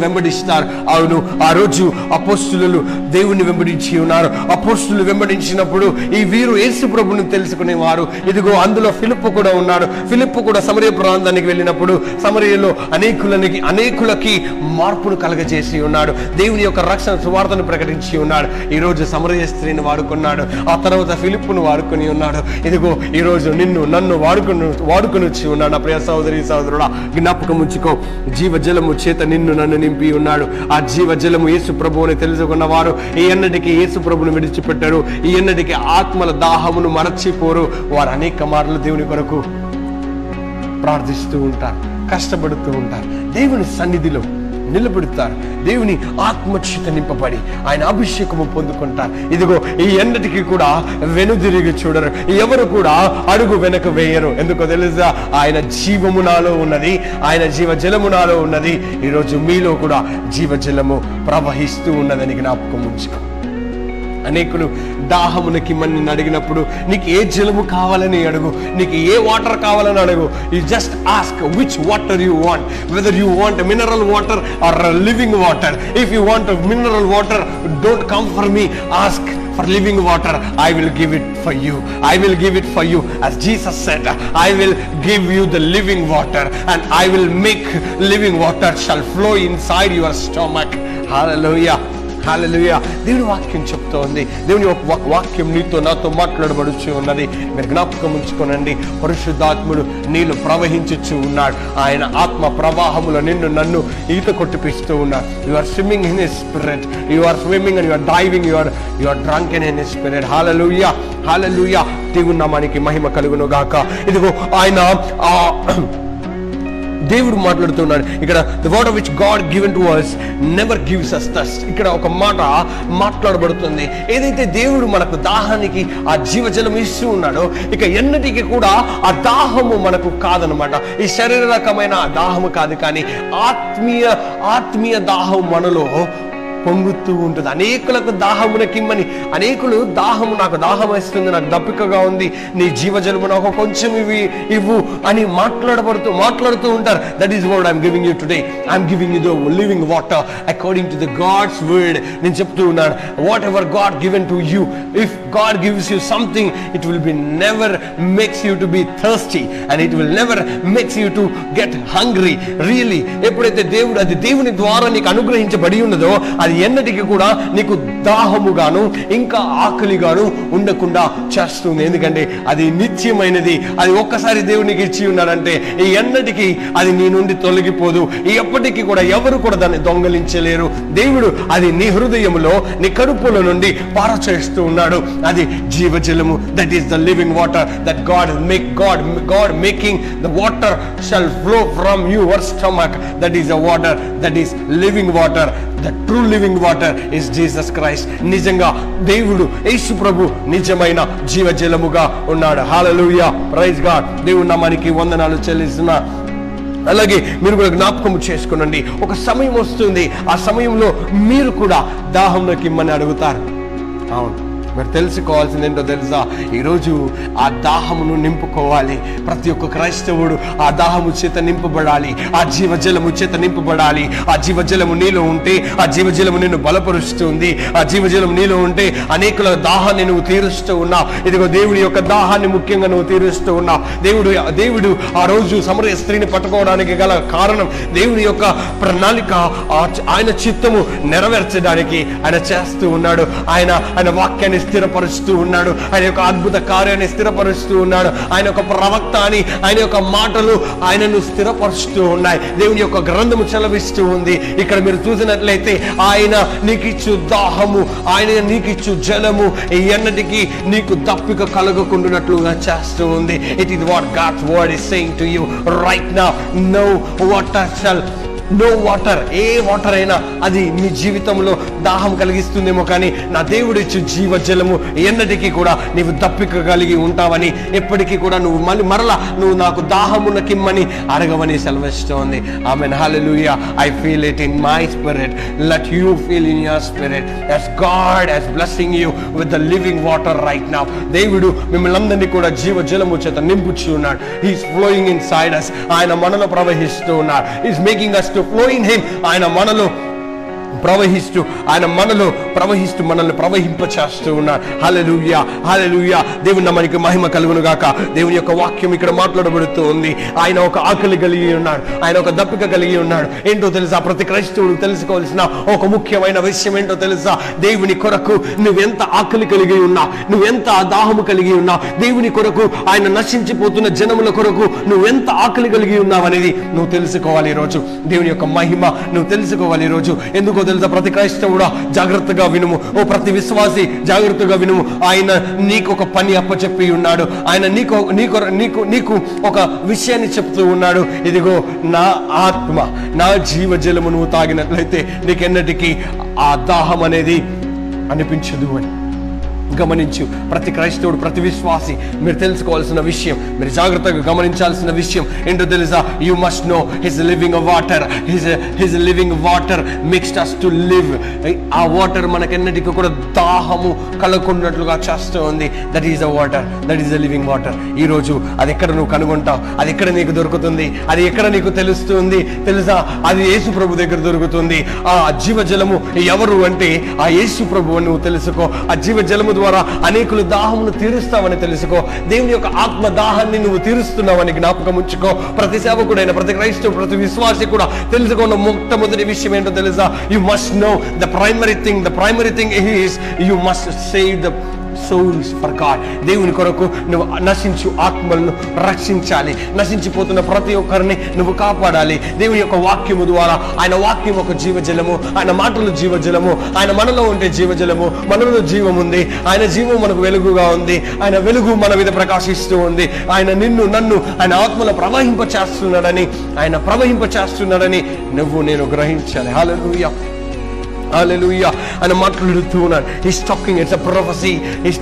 వెంబడిస్తారు. అవును, ఆ రోజు అపోస్తులు దేవుని వెంబడించి ఉన్నారు. అపోస్తులు వెంబడించినప్పుడు ఈ వీరు యేసు ప్రభుని తెలుసుకునేవారు. ఇదిగో అందులో ఫిలిప్పు కూడా ఉన్నాడు. ఫిలిప్పు కూడా సమరయ ప్రాంతానికి వెళ్ళినప్పుడు సమరయలో అనేకులకి మార్పును కలగజేసి ఉన్నాడు. దేవుని యొక్క రక్షణ సువార్తను ప్రకటించి ఉన్నాడు. ఈరోజు సమరయ స్త్రీని వాడుకున్నాడు. ఆ తర్వాత ఫిలిప్పును వాడుకొని ఉన్నాడు. ఇదిగో ఈరోజు నన్ను వాడుకొని వచ్చి ఉన్నాడు. నా ప్రియ సహోదరి సహోదరుడా, జ్ఞాపకం ఉంచుకో, జీవజలము చేత నన్ను నింపి ఉన్నాడు. ఆ జీవజలము యేసు ప్రభువుని తెలుసుకున్న వారు ఈ ఎన్నటికి యేసు ప్రభుని విడిచిపెట్టారు. ఈ ఎన్నటికి ఆత్మల దాహమును మరచిపోరు. వారు అనేక మార్లు దేవుని కొరకు ప్రార్థిస్తూ ఉంటారు, కష్టపడుతూ ఉంటారు, దేవుని సన్నిధిలో నిలబెడతారు, దేవుని ఆత్మచేత నింపబడి ఆయన అభిషేకము పొందుకుంటారు. ఇదిగో ఈ ఎన్నటికి కూడా వెనుదిరిగి చూడరు, ఎవరు కూడా అడుగు వెనక వేయరు. ఎందుకో తెలుసా? ఆయన జీవము నాలో ఉన్నది, ఆయన జీవజలము నాలో ఉన్నది. ఈరోజు మీలో కూడా జీవజలము ప్రవహిస్తూ ఉన్నదని జ్ఞాపకం ఉంచుకో. అనేకులు దాహమునకి నిన్ను అడిగినప్పుడు నీకు ఏ జలము కావాలని అడుగు, నీకు ఏ వాటర్ కావాలని అడుగు. You just ask which water you want, whether you want mineral water or living water. If you want mineral water, don't come for me, ask for living water. I will give it for you. I will give it for you. As Jesus said, I will give you the living water and I will make living water shall flow inside your stomach. Hallelujah. హల్లెలూయా. దేవుని వాక్యం చెప్తూ ఉంది. దేవుని వాక్యం నీతో నాతో మాట్లాడబడుచు ఉన్నది. మీరు జ్ఞాపకం ఉంచుకోనండి, పరిశుద్ధాత్ముడు నీళ్ళు ప్రవహించుచు ఉన్నాడు. ఆయన ఆత్మ ప్రవాహములో నన్ను ఈత కొట్టిపిస్తూ ఉన్నాడు. You are swimming in his spirit, you are swimming and you are diving, you are drunken in his spirit. హల్లెలూయా, హల్లెలూయా. దేవుని నామానికి మహిమ కలుగును గాక. ఇదిగో ఆయన దేవుడు మాట్లాడుతున్నాడు ఇక్కడ. The water which God given to us never gives us thirst. ఇక్కడ ఒక మాట మాట్లాడబడుతుంది. ఏదైతే దేవుడు మనకు దాహానికి ఆ జీవజలం ఇస్తూ ఉన్నాడో, ఇక ఎన్నటికీ కూడా ఆ దాహము మనకు కాదనమాట. ఈ శారీరకమైన దాహము కాదు, కానీ ఆత్మీయ దాహం మనలో పొంగుతూ ఉంటుంది. అనేకులకు దాహమునకిమ్మని, అనేకులు నాకు దాహం వేస్తుంది, నాకు దప్పికగా ఉంది, నీ జీవజలము నాకు కొంచెం ఇవ్వు అని మాట్లాడుతూ ఉంటారు. That is what I'm giving you today. I'm giving you the living water according to the God's word. నేను చెప్తూ ఉన్నాను, whatever God given to you, if God gives you something, it will be never makes you to be thirsty and it will never makes you to get hungry. Really ఎప్పుడైతే అది దేవుని ద్వారా నీకు అనుగ్రహించబడి ఉన్నదో, అది ఎన్నటికీ కూడా నీకు దాహముగాను ఇంకా ఆకలిగాను ఉండకుండా చేస్తుంది. ఎందుకంటే అది నిత్యమైనది. అది ఒక్కసారి దేవునికి ఇచ్చి ఉన్నాడంటే ఈ ఎన్నటికీ అది నీ నుండి తొలగిపోదు. ఎప్పటికీ కూడా ఎవరు కూడా దాన్ని దొంగలించలేరు. దేవుడు అది నీ హృదయములో, నీ కడుపులో నుండి పారచేస్తూ ఉన్నాడు. అది జీవజలము. That is the living water that God making the water shall flow from your stomach. That is the water, that is living water. The true living water is Jesus Christ. నిజంగా దేవుడు యేసు ప్రభు నిజమైన జీవజలముగా ఉన్నాడు. హల్లెలూయా, ప్రైజ్ గాడ్. దేవుని నామానికి వందనాలు చెల్లిస్తున్నా. అలాగే మీరు కూడా జ్ఞాపకం చేసుకునండి, ఒక సమయం వస్తుంది, ఆ సమయంలో మీరు కూడా దాహంలోకి ఇమ్మని అడుగుతారు. అవును, మీరు తెలుసుకోవాల్సింది ఏంటో తెలుసా? ఈరోజు ఆ దాహమును నింపుకోవాలి. ప్రతి ఒక్క క్రైస్తవుడు ఆ దాహము చేత నింపబడాలి, ఆ జీవజలము చేత నింపబడాలి. ఆ జీవజలము నీలో ఉంటే ఆ జీవజలము నిన్ను బలపరుస్తుంది. ఆ జీవజలం నీలో ఉంటే అనేకుల దాహాన్ని నువ్వు తీరుస్తూ ఉన్నావు. ఇదిగో దేవుడి యొక్క దాహాన్ని ముఖ్యంగా నువ్వు తీరుస్తూ ఉన్నావు. దేవుడు ఆ రోజు సమరయ స్త్రీని పట్టుకోవడానికి గల కారణం, దేవుని యొక్క ప్రణాళిక, ఆయన చిత్తము నెరవేర్చడానికి ఆయన చేస్తూ ఉన్నాడు. ఆయన వాక్యాన్ని స్థిరపరుస్తూ ఉన్నాడు. ఆయన యొక్క అద్భుత కార్యాన్ని స్థిరపరుస్తూ ఉన్నాడు. ఆయన యొక్క ప్రవక్త అని ఆయన యొక్క మాటలు ఆయనను స్థిరపరుస్తూ ఉన్నాయి. దేవుని యొక్క గ్రంథము చలవిస్తూ ఉంది. ఇక్కడ మీరు చూసినట్లయితే ఆయన నీకిచ్చు దాహము, ఆయన నీకిచ్చు జలము ఎన్నటికీ నీకు దప్పిక కలగకుండానట్లుగా చేస్తూ ఉంది. It is what God's word is saying to you right now. No water, ఏ వాటర్ అయినా అది నీ జీవితంలో దాహం కలిగిస్తుందేమో, కానీ నా దేవుడు ఇచ్చు జీవజలము ఎన్నటికీ కూడా నీవు దప్పిక కలిగి ఉంటావని, ఎప్పటికీ కూడా మరలా నువ్వు నాకు దాహమునకిమ్మని అడగవని సెలవిస్తోంది. ఆమేన్, హల్లెలూయా. I feel it in my spirit. Let you feel in your spirit as God is blessing you with the living water right now. దేవుడు మిమ్మల్ని అందరినీ కూడా జీవజలము చేత నింపుచు ఉన్నాడు. He is flowing inside us. ఆయన మనలో ప్రవహిస్తూ ఉన్నాడు. He is making us to flow in him. ఆయన మనలో ప్రవహిస్తూ ఆయన మనలో ప్రవహిస్తూ మనల్ని ప్రవహింపచేస్తూ ఉన్నాడు. హల్లెలూయా, హల్లెలూయా. దేవుని నామానికి మహిమ కలుగును గాక. దేవుని యొక్క వాక్యం ఇక్కడ మాట్లాడబడుతూ ఉంది. ఆయన ఒక ఆకలి కలిగి ఉన్నాడు, ఆయన ఒక దప్పిక కలిగి ఉన్నాడు. ఏంటో తెలుసా? ప్రతి క్రైస్తవుడు తెలుసుకోవాల్సిన ఒక ముఖ్యమైన విషయం ఏంటో తెలుసా? దేవుని కొరకు నువ్వెంత ఆకలి కలిగి ఉన్నా, నువ్వెంత దాహము కలిగి ఉన్నా, దేవుని కొరకు, ఆయన నశించిపోతున్న జనముల కొరకు నువ్వెంత ఆకలి కలిగి ఉన్నావు అనేది నువ్వు తెలుసుకోవాలి. ఈరోజు దేవుని యొక్క మహిమ నువ్వు తెలుసుకోవాలి. ఈరోజు ఎందుకో తెలుసా? ప్రతి క్రైస్తవుడా జాగ్రత్తగా వినుము. ఓ ప్రతి విశ్వాసి జాగ్రత్తగా వినుము. ఆయన నీకు ఒక పని అప్పచెప్పి ఉన్నాడు. ఆయన నీకు నీకు నీకు నీకు ఒక విషయాన్ని చెప్తూ ఉన్నాడు. ఇదిగో నా ఆత్మ, నా జీవజలము నువ్వు తాగినట్లయితే నీకెన్నటికీ ఆ దాహం అనేది అనిపించదు అని. గమనించు. ప్రతి క్రైస్తవుడు, ప్రతి విశ్వాసి మీరు తెలుసుకోవాల్సిన విషయం, మీరు జాగ్రత్తగా గమనించాల్సిన విషయం ఏంటో తెలుసా? You must know his living water, his living water mixed us to live. ఆ వాటర్ మనకెన్నటికీ కూడా దాహము కలగకున్నట్లుగా చేస్తూ ఉంది. That is a water, that is a living water. ఈరోజు అది ఎక్కడ నువ్వు కనుగొంటావు? అది ఎక్కడ నీకు దొరుకుతుంది? అది ఎక్కడ నీకు తెలుస్తుంది తెలుసా? అది యేసు ప్రభు దగ్గర దొరుకుతుంది. ఆ జీవజలము ఎవరు అంటే ఆ యేసు ప్రభు అని నువ్వు తెలుసుకో. ఆ జీవజలము ద్వారా అనేకులు దాహమును తీరుస్తావని తెలుసుకో. దేవుని యొక్క ఆత్మ దాహాన్ని నువ్వు తీరుస్తున్నావని జ్ఞాపకం ఉంచుకో. ప్రతి సేవకుడైన, ప్రతి క్రైస్తవుడు, ప్రతి విశ్వాసి కూడా తెలుసుకున్న మొట్టమొదటి విషయం ఏంటో తెలుసా? You must know the primary thing is you must save the souls for God. దేవుని కొరకు నువ్వు నశించు ఆత్మలను రక్షించాలి. నశించిపోతున్న ప్రతి ఒక్కరిని నువ్వు కాపాడాలి. దేవుని యొక్క వాక్యము ద్వారా, ఆయన వాక్యం ఒక జీవజలము, ఆయన మాటలు జీవజలము, ఆయన మనలో ఉంటే జీవజలము, మనలో జీవం ఉంది. ఆయన జీవం మనకు వెలుగుగా ఉంది. ఆయన వెలుగు మన మీద ప్రకాశిస్తూ ఉంది. ఆయన నిన్ను నన్ను ఆయన ఆత్మలో ప్రవహింపచేస్తున్నాడని నువ్వు నేను గ్రహించాలి. హల్లెలూయా, హల్లెలూయా. ఆయన మాట్లాడుతూ ఉన్నాడు. He's talking, it's a prophecy. He's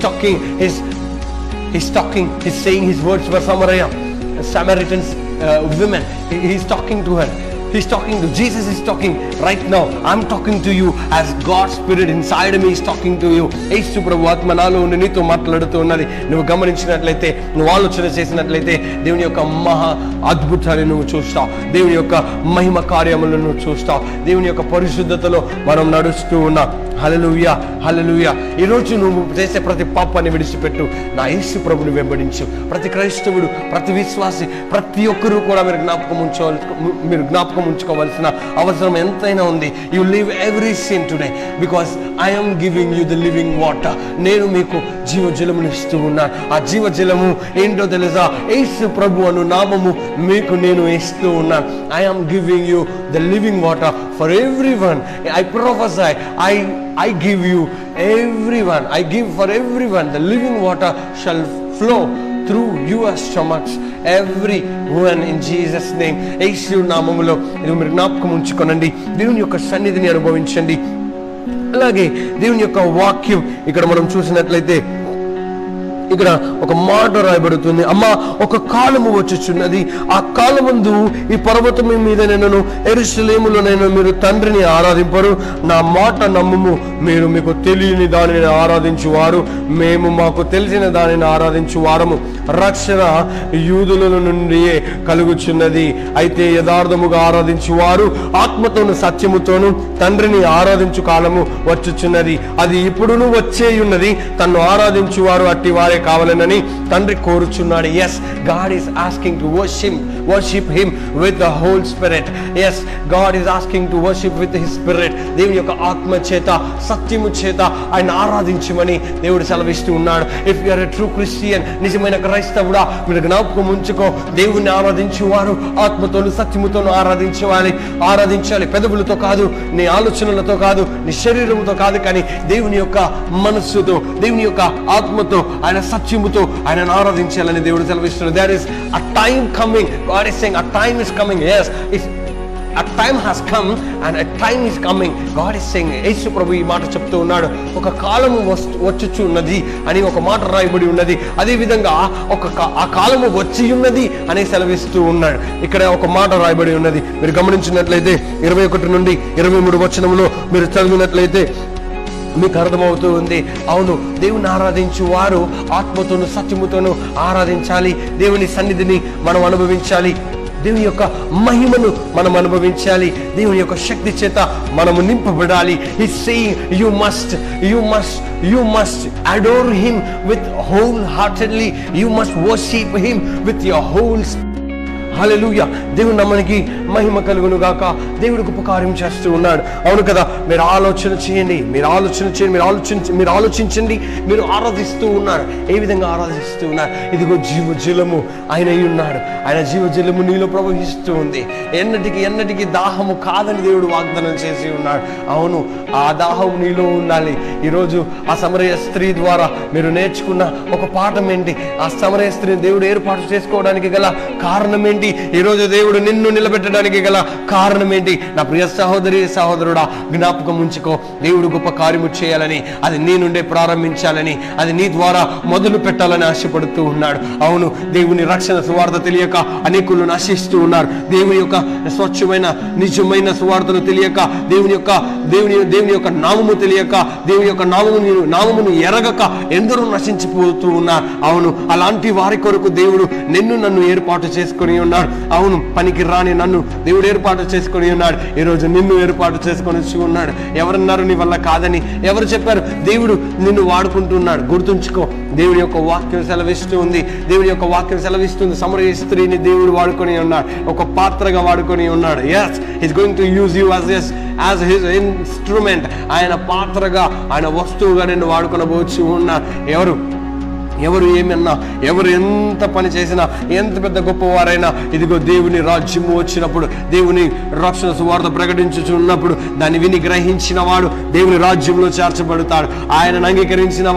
saying his words for Samaritan's women. He's talking to her. Jesus is talking right now. I'm talking to you as God's Spirit inside me is talking to you. యేసు ప్రభు ఆత్మ నాలో ఉండి నీతో మాట్లాడుతూ ఉన్నది. నువ్వు గమనించినట్లయితే, నువ్వు ఆలోచన చేసినట్లయితే దేవుని యొక్క మహా అద్భుతాన్ని నువ్వు చూస్తావు. దేవుని యొక్క మహిమ కార్యములను నువ్వు చూస్తావు. దేవుని యొక్క పరిశుద్ధతలో మనం నడుస్తూ ఉన్నాం. హల్లెలూయా, హల్లెలూయా. ఈరోజు నువ్వు చేసే ప్రతి పాపాన్ని విడిచిపెట్టు, నా యేసు ప్రభుని వెంబడించు. ప్రతి క్రైస్తవుడు, ప్రతి విశ్వాసి, ప్రతి ఒక్కరూ కూడా మీరు జ్ఞాపకం ఉంచుకోవాల్సిన అవసరం ఎంతైనా ఉంది. You leave every sin today because I am giving you the living water. నేను మీకు జీవజలమును ఇస్తూ ఉన్నాను. ఆ జీవజలము ఏంటో తెలుసా? యేసు ప్రభు అను నామము మీకు నేను ఇస్తూ ఉన్నాను. I am giving you the living water for everyone. I ప్రొఫెసీ, I give you everyone. I give for everyone. The living water shall flow through your stomachs. Everyone in Jesus name. యేసు నామములో ఇది మీరు జ్ఞాపకం ఉంచుకోనండి. దేవుని యొక్క సన్నిధిని అనుభవించండి. అలాగే దేవుని యొక్క వాక్యం ఇక్కడ మనం చూసినట్లయితే ఇక్కడ ఒక మాట రాయబడుతుంది. అమ్మా, ఒక కాలము వచ్చుచున్నది, ఆ కాలమందు ఈ పర్వతం మీద నేను యెరూషలేములో మీరు తండ్రిని ఆరాధింపరు. నా మాట నమ్ముము. మీరు మీకు తెలియని దానిని ఆరాధించువారు, మేము మాకు తెలిసిన దానిని ఆరాధించువారము. రక్షణ యూదుల నుండియే కలుగుచున్నది. అయితే యథార్థముగా ఆరాధించువారు ఆత్మతోను సత్యముతోను తండ్రిని ఆరాధించు కాలము వచ్చుచున్నది. అది ఇప్పుడును వచ్చేయున్నది. తన్ను ఆరాధించువారు అట్టి వారే కావాలనని తండ్రి కోరుచున్నాడు. Yes, God is asking to worship him with the whole spirit. yes, God is asking to worship with his spirit. దేవుని యొక్క ఆత్మ చేత, సత్యము చేత ఆయన ఆరాధించమని దేవుడు సెలవిస్తూ ఉన్నాడు. If you are a true Christian, నిజమైన క్రైస్తవుడా, మీరు జ్ఞాపకం ఉంచుకో. దేవుణ్ణి ఆరాధించేవారు ఆత్మతోను సత్యముతోను ఆరాధించాలి. పెదవులతో కాదు, నీ ఆలోచనలతో కాదు, నీ శరీరంతో కాదు, కానీ దేవుని యొక్క మనస్సుతో, దేవుని యొక్క ఆత్మతో, ఆయన సత్యముతో ఆయనను ఆరాధించాలని దేవుడు సెలవిస్తున్నాడు. There is a time coming. God is saying a time is coming. Yes, a time has come and a time is coming. God is saying, యేసు ప్రభు ఈ మాట చెప్తూ ఉన్నాడు. ఒక కాలము వచ్చుచున్నది అని ఒక మాట రాయబడి ఉన్నది. అదే విధంగా ఆ కాలము వచ్చి ఉన్నది అని సెలవిస్తూ ఉన్నాడు. ఇక్కడ ఒక మాట రాయబడి ఉన్నది. మీరు గమనించినట్లయితే 21 నుండి 23 వచనంలో మీరు చదివినట్లయితే మీకు అర్థమవుతూ ఉంది. అవును, దేవుని ఆరాధించు వారు ఆత్మతోను సత్యముతోను ఆరాధించాలి. దేవుని సన్నిధిని మనం అనుభవించాలి. దేవుని యొక్క మహిమను మనం అనుభవించాలి. దేవుని యొక్క శక్తి చేత మనము నింపబడాలి. He's saying you must adore him with wholeheartedly. You must worship him with your whole spirit. హల్లెలూయా. దేవుడు నమ్మనికి మహిమ కలుగును గాక. దేవుడు గొప్ప కార్యం చేస్తూ ఉన్నాడు. అవును కదా, మీరు ఆలోచన చేయండి, మీరు ఆలోచించండి. మీరు ఆరాధిస్తూ ఉన్నారు. ఏ విధంగా ఆరాధిస్తూ ఉన్నారు? ఇదిగో జీవజలము ఆయన అయి ఉన్నాడు. ఆయన జీవజలము నీలో ప్రవహిస్తూ ఉంది. ఎన్నటికి దాహము కాదని దేవుడు వాగ్దానం చేసి ఉన్నాడు. అవును, ఆ దాహం నీలో ఉండాలి. ఈరోజు ఆ సమరయ స్త్రీ ద్వారా మీరు నేర్చుకున్న ఒక పాఠం ఏంటి? ఆ సమరయ స్త్రీని దేవుడు ఏర్పాటు చేసుకోవడానికి గల కారణం ఏంటి? ఈరోజు దేవుడు నిన్ను నిలబెట్టడానికి గల కారణం ఏంటి? నా ప్రియ సహోదరుడా, జ్ఞాపకం ఉంచుకో. దేవుడు గొప్ప కార్యము చేయాలని, అది నీ నుండే ప్రారంభించాలని, అది నీ ద్వారా మొదలు పెట్టాలని ఆశపడుతూ ఉన్నాడు. అవును, దేవుని రక్షణ సువార్త తెలియక అనేకులు నశిస్తూ ఉన్నారు. దేవుని యొక్క స్వచ్ఛమైన నిజమైన సువార్తను తెలియక, దేవుని యొక్క నామము తెలియక, దేవుని యొక్క నామమును ఎరగక ఎందరూ నశించిపోతూ ఉన్నారు. అవును, అలాంటి వారి కొరకు దేవుడు నన్ను ఏర్పాటు చేసుకొని ఉన్నాడు. అవును, పనికి రాని నన్ను దేవుడు ఏర్పాటు చేసుకొని ఉన్నాడు. ఈరోజు నిన్ను ఏర్పాటు చేసుకొని ఉన్నాడు. ఎవరన్నారు నీ వల్ల కాదని? ఎవరు చెప్పారు? దేవుడు నిన్ను వాడుకుంటున్నాడు. గుర్తుంచుకో, దేవుని యొక్క వాక్యం సెలవిస్తుంది. సమరయ స్త్రీని దేవుడు వాడుకొని ఉన్నాడు, ఒక పాత్రగా వాడుకొని ఉన్నాడు. yes, he's going to use you as his instrument. ఆయన పాత్రగా, ఆయన వస్తువుగా నిన్ను వాడుకొనబోచు ఉన్నాడు. ఎవరు ఏమన్నా, ఎవరు ఎంత పని చేసినా, ఎంత పెద్ద గొప్పవారైనా, ఇదిగో దేవుని రాజ్యము వచ్చినప్పుడు, దేవుని రక్షణ సువార్త ప్రకటించుచున్నప్పుడు దాన్ని విని గ్రహించిన వాడు దేవుని రాజ్యంలో చేర్చబడతాడు. ఆయనను అంగీకరించిన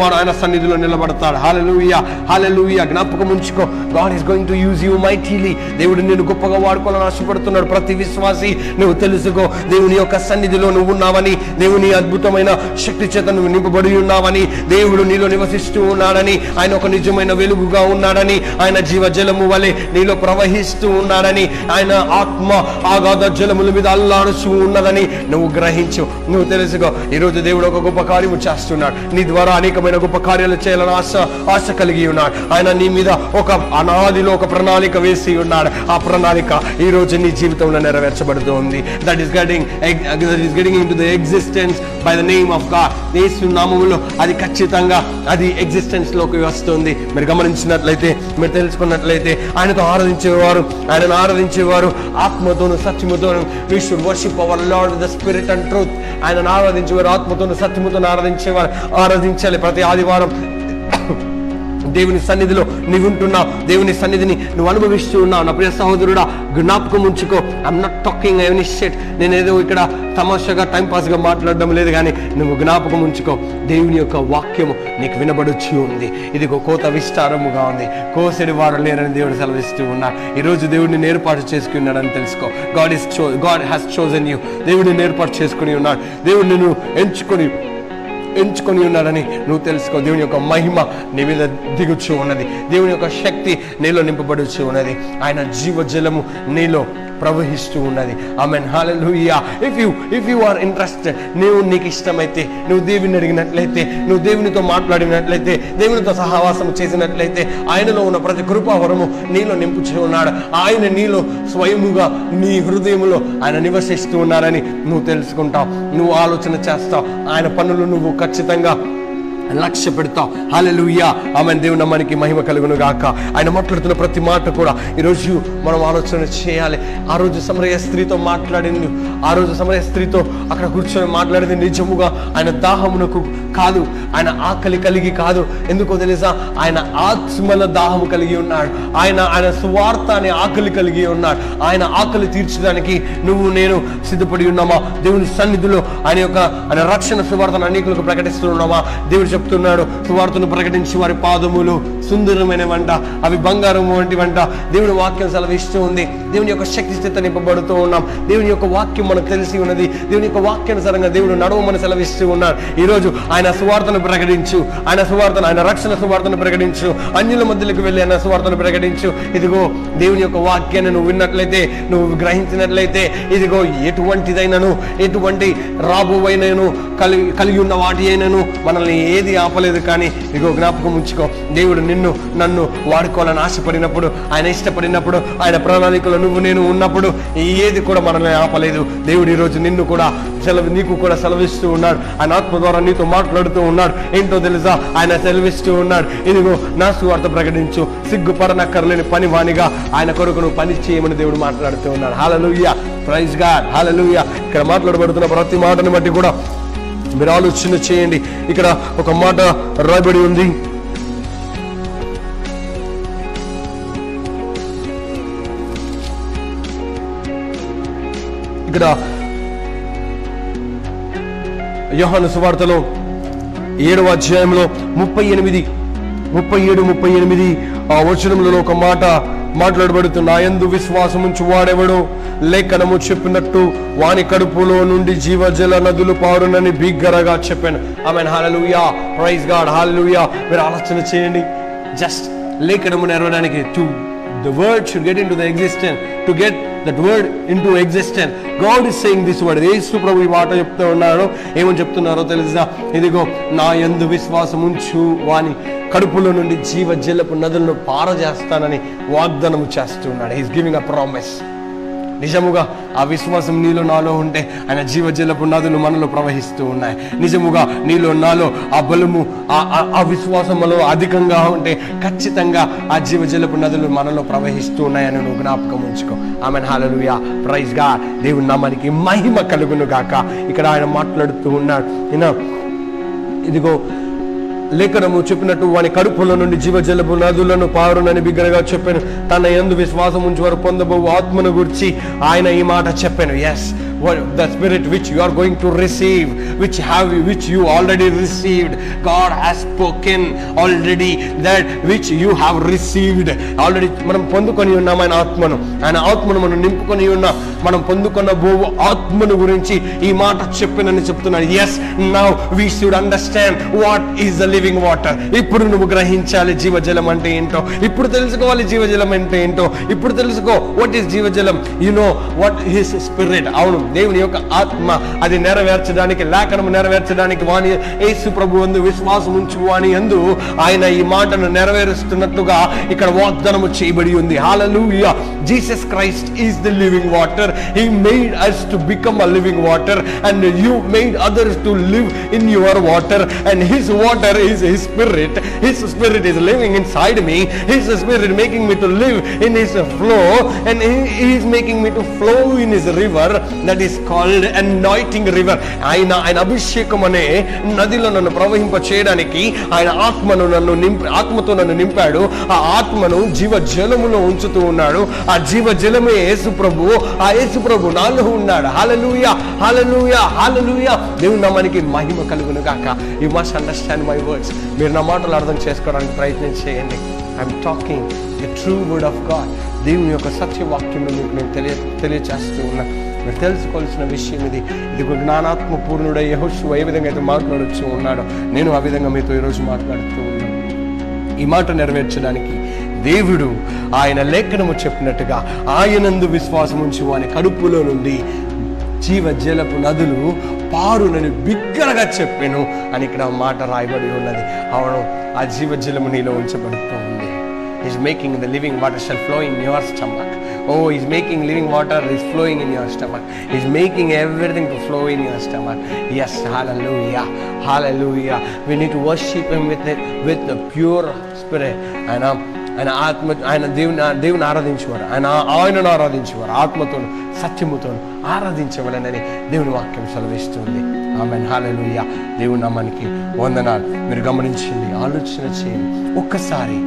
వాడు ఆయన సన్నిధిలో నిలబడతాడు. హల్లెలూయా. జ్ఞాపకం ఉంచుకో, God is going to use you mightily. దేవుడు నిన్ను గొప్పగా వాడుకోవాలని ఆశపడుతున్నాడు. ప్రతి విశ్వాసి నువ్వు తెలుసుకో, దేవుని యొక్క సన్నిధిలో నువ్వు ఉన్నావని, దేవుని అద్భుతమైన శక్తి చేత నువ్వు నింపబడి ఉన్నావని, దేవుడు నీలో నివసిస్తూ ఉన్నాడని, ఆయన ఒక నిజమైన వెలుగుగా ఉన్నాడని, ఆయన జీవజలము వలె నీలో ప్రవహిస్తూ ఉన్నాడని, ఆయన ఆత్మ ఆగాధ జలముల మీద అల్లాడుతూ ఉన్నదని నువ్వు గ్రహించు, నువ్వు తెలుసుకో. ఈరోజు దేవుడు ఒక గొప్ప కార్యము చేస్తున్నాడు. నీ ద్వారా అనేకమైన గొప్ప కార్యాలు చేయాలని ఆశ కలిగి ఉన్నాడు. ఆయన నీ మీద ఒక అనాదిలో ఒక ప్రణాళిక వేసి ఉన్నాడు. ఆ ప్రణాళిక ఈ రోజు నీ జీవితంలో నెరవేర్చబడుతూ ఉంది. That is getting into the existence by the name of God. యేసు నామములో అది ఖచ్చితంగా అది ఎగ్జిస్టెన్స్ లోకి వస్తుంది. మీరు గమనించినట్లయితే, మీరు తెలుసుకున్నట్లయితే, ఆయనను ఆరాధించేవారు ఆత్మతోను సత్యముతోను. We should worship our Lord with the spirit and truth. ఆయనను ఆరాధించేవారు ఆత్మతోను సత్యముతోను ఆరాధించాలి. ప్రతి ఆదివారం దేవుని సన్నిధిలో నీవు ఉంటున్నావు, దేవుని సన్నిధిని నువ్వు అనుభవిస్తూ ఉన్నావు. నా ప్రియ సహోదరుడా, జ్ఞాపకం ఉంచుకో. I'm not talking any shit. నేనేదో ఇక్కడ తమాషాగా టైంపాస్గా మాట్లాడడం లేదు, కానీ నువ్వు జ్ఞాపకం ఉంచుకో, దేవుని యొక్క వాక్యము నీకు వినబడొచ్చి ఉంది. ఇదిగో కోత విస్తారముగా ఉంది, కోసెడి వారు లేరని దేవుడు సెలవిస్తూ ఉన్నాడు. ఈరోజు దేవుడిని ఏర్పాటు చేసుకున్నాడని తెలుసుకో. God has chosen you. దేవుడిని ఏర్పాటు చేసుకుని ఉన్నాడు. దేవుడు నిన్ను ఎంచుకొని ఉన్నాడని నువ్వు తెలుసుకో. దేవుని యొక్క మహిమ నీ మీద దిగుచూ ఉన్నది. దేవుని యొక్క శక్తి నీలో నింపబడుచు ఉన్నది. ఆయన జీవజలము నీలో ప్రవహిస్తూ ఉన్నది. ఆమేన్. హల్లెలూయా. ఇఫ్ యు ఆర్ ఇంట్రెస్టెడ్, నీకు ఇష్టమైతే, నువ్వు దేవుని అడిగినట్లయితే, నువ్వు దేవునితో మాట్లాడినట్లయితే, దేవునితో సహవాసం చేసినట్లయితే, ఆయనలో ఉన్న ప్రతి కృపావరము నీలో నింపుచూ ఉన్నాడు. ఆయన నీలో స్వయముగా నీ హృదయంలో ఆయన నివసిస్తూ ఉన్నారని నువ్వు తెలుసుకుంటావు. నువ్వు ఆలోచన చేస్తావు. ఆయన పనులు నువ్వు ఖచ్చితంగా లక్ష్య పెడతావు. హల్లెలూయా. ఆమేన్. దేవుని నామానికి మహిమ కలుగును గాక. ఆయన మాట్లాడుతున్న ప్రతి మాట కూడా ఈరోజు మనం ఆలోచన చేయాలి. ఆ రోజు సమరయ స్త్రీతో మాట్లాడింది, ఆ రోజు సమరయ స్త్రీతో అక్కడ కూర్చొని మాట్లాడింది నిజముగా ఆయన దాహమునకు కాదు, ఆయన ఆకలి కలిగి కాదు. ఎందుకో తెలుసా? ఆయన ఆత్మల దాహము కలిగి ఉన్నాడు. ఆయన సువార్త అనే ఆకలి కలిగి ఉన్నాడు. ఆయన ఆకలి తీర్చడానికి నువ్వు నేను సిద్ధపడి ఉన్నామా? దేవుని సన్నిధిలో ఆయన రక్షణ సువార్తను అనేకులకు ప్రకటిస్తున్నామా? దేవుడు చెప్తున్నాడు, సువార్తను ప్రకటించి వారి పాదములు సుందరమైన వంట, అవి బంగారము వంటి వంట. దేవుని వాక్యం సెలవిస్తూ ఉంది. దేవుని యొక్క శక్తి చేత నింపబడుతూ ఉన్నాం. దేవుని యొక్క వాక్యం మనకు తెలిసి ఉన్నది. దేవుని యొక్క వాక్యానుసారంగా దేవుడు నడవమని సెలవిస్తూ ఉన్నాడు. ఈరోజు ఆయన సువార్తను ప్రకటించు, ఆయన రక్షణ సువార్తను ప్రకటించు, అన్యుల మధ్యలోకి వెళ్ళి ఆయన సువార్తను ప్రకటించు. ఇదిగో దేవుని యొక్క వాక్యాన్ని నువ్వు విన్నట్లయితే, నువ్వు గ్రహించినట్లయితే, ఇదిగో ఎటువంటిదైనను, ఎటువంటి రాబోవైనను కలిగి ఉన్న వాటి అయినను మనల్ని ఏది ఆపలేదు. కానీ ఇదిగో జ్ఞాపకం ఉంచుకో, దేవుడు నిన్ను నన్ను వాడుకోవాలని ఆశపడినప్పుడు, ఆయన ఇష్టపడినప్పుడు, ఆయన ప్రణాళికలో నువ్వు నేను ఉన్నప్పుడు ఏది కూడా మనల్ని ఆపలేదు. దేవుడు ఈరోజు నిన్ను కూడా నీకు కూడా సెలవిస్తూ ఉన్నాడు. ఆయన ఆత్మ ద్వారా నీతో మాట్లాడుతూ ఉన్నాడు. ఏంటో తెలుసా, ఆయన సెలవిస్తూ ఉన్నాడు, ఇదిగో నా సువార్త ప్రకటించు, సిగ్గుపడనక్కర్లేని పని వానిగా ఆయన కొరకు నువ్వు పని చేయమని దేవుడు మాట్లాడుతూ ఉన్నాడు. హల్లెలూయా, ప్రైజ్ గాడ్, హల్లెలూయా. ఇక్కడ మాట్లాడబడుతున్న ప్రతి మాటని బట్టి కూడా మీరు ఆలోచన చేయండి. ఇక్కడ ఒక మాట రాయబడి ఉంది, ఇక్కడ యోహాను సువార్తలో 7వ అధ్యాయంలో 37 ఆ వచనములలో ఒక మాట మాట్లాడబడుతుంది. నాయందు విశ్వాసముంచు వాడెవడో లేఖనము చెప్పినట్టు వాని కడుపులో నుండి జీవజల నదులు పారునని బిగ్గరగా చెప్పాను. ఆమేన్, హల్లెలూయా, ప్రైజ్ గాడ్, హల్లెలూయా. మీరు ఆలోచన చేయండి, జస్ట్ లేఖనము నెరవేరడానికి the word should get into the existence, to get that word into existence. God is saying this word. యేసు ప్రభు ఈ మాట చెప్తూ ఉన్నాడు. ఏమని చెప్తున్నారో తెలుసా, ఇదిగో నా యందు విశ్వాసం ఉంచు వాని కడుపులో నుండి జీవజలపు నదులను పారజేస్తానని వాగ్దానం చేస్తున్నాడు. He is giving a promise. నిజముగా ఆ విశ్వాసం నీలో నాలో ఉంటే ఆయన జీవజలపు నదులు మనలో ప్రవహిస్తూ ఉన్నాయి. నిజముగా నీలో నాలో ఆ బలము ఆ విశ్వాసంలో అధికంగా ఉంటే ఖచ్చితంగా ఆ జీవజలపు నదులు మనలో ప్రవహిస్తూ ఉన్నాయని నువ్వు జ్ఞాపకం ఉంచుకో. ఆమేన్, హల్లెలూయా, ప్రైజ్ గాడ్. దేవుని నామానికి మహిమ కలుగును గాక. ఇక్కడ ఆయన మాట్లాడుతూ ఉన్నాడు, ఇదిగో లేఖనము చెప్పినట్టు వాని కడుపులో నుండి జీవజలపు నదులను పారునని బిగ్గరగా చెప్పాను. తన యందు విశ్వాసం ఉంచి వారు పొందబోవు ఆత్మను గురించి ఆయన ఈ మాట చెప్పాను. Yes, the spirit which you are going to receive, which you already received. God has spoken already that which you have received already. మనం పొందుకొని ఉన్నాం ఆయన ఆత్మను. ఆయన ఆత్మను మనం నింపుకొని ఉన్నాం. మనం పొందుకొనబోవు ఆత్మను గురించి ఈ మాట చెప్పినని చెప్తున్నాడు. Yes, now we should understand what is the living water. ఇప్పుడు నువ్వు గ్రహించాలి జీవజలం అంటే ఏంటో. ఇప్పుడు తెలుసుకోవాలి జీవజలం అంటే ఏంటో. ఇప్పుడు తెలుసుకో what is జీవజలం. you know what his spirit. అవును, దేవుని యొక్క ఆత్మ అది నెరవేర్చడానికి, లేఖనము నెరవేర్చడానికి వాని యేసు ప్రభు యందు విశ్వాసం ఉంచు వాని యందు ఆయన ఈ మాటను నెరవేరుస్తున్నట్టుగా ఇక్కడ వాగ్దానము చేయబడి ఉంది. హల్లెలూయా. Jesus Christ is the living water. He made us to become a living water and you made others to live in your water, and his water is his spirit. His spirit is living inside me. His spirit making me to live in his flow, and he is making me to flow in his river that is called anointing river. ఆయన అభిషేకం అనే నదిలో నన్ను ప్రవహింప చేయడానికి ఆయన ఆత్మతో నన్ను నింపాడు. ఆ ఆత్మను జీవజలములో ఉంచుతూ ఉన్నాడు. ఆ జీవజలమే యేసు ప్రభు. ఆ యేసు ప్రభు నాలో ఉన్నాడు. హల్లెలూయా, హల్లెలూయా, హల్లెలూయా. దేవుని నామానికి మహిమ కలుగును గాక. You must understand my words. మీరు నా మాటలు అర్థం చేసుకోవడానికి ప్రయత్నం చేయండి. I'm talking the true word of God. దేవుని యొక్క సత్యవాక్యం మీకు నేను తెలియచేస్తూ ఉన్నా. మీరు తెలుసుకోవాల్సిన విషయం ఇది. జ్ఞానాత్మ పూర్ణుడై యెహోషువ ఏ విధంగా అయితే మాట్లాడుతూ ఉన్నాడో నేను ఆ విధంగా మీతో ఈరోజు మాట్లాడుతూ ఉన్నాను. ఈ మాట నెరవేర్చడానికి దేవుడు ఆయన లేఖనము చెప్పినట్టుగా ఆయనందు విశ్వాసం ఉంచి వాని కడుపులో నుండి జీవజలపు నదులు పారునని బిగ్గరగా చెప్పాను అని ఇక్కడ మాట రాయబడి ఉన్నది. అవును, ఆ జీవజలము నీలో ఉంచబడుతూ ఉంది. He's making the living water shall flow in your stomach. Oh, he's making living water is flowing in your stomach. He's making everything to flow in your stomach. Yes, hallelujah, hallelujah. We need to worship him with the pure spirit. ఆయన దేవుని ఆరాధించేవారు. ఆయనను ఆరాధించేవారు ఆత్మతోను సత్యముతోను ఆరాధించవలనని దేవుని వాక్యం సెలవిస్తుంది. ఆమేన్, హల్లెలూయా. దేవుని నామానికి వందనాలు. మీరు గమనించండి, ఆలోచన చేయండి. ఒక్కసారి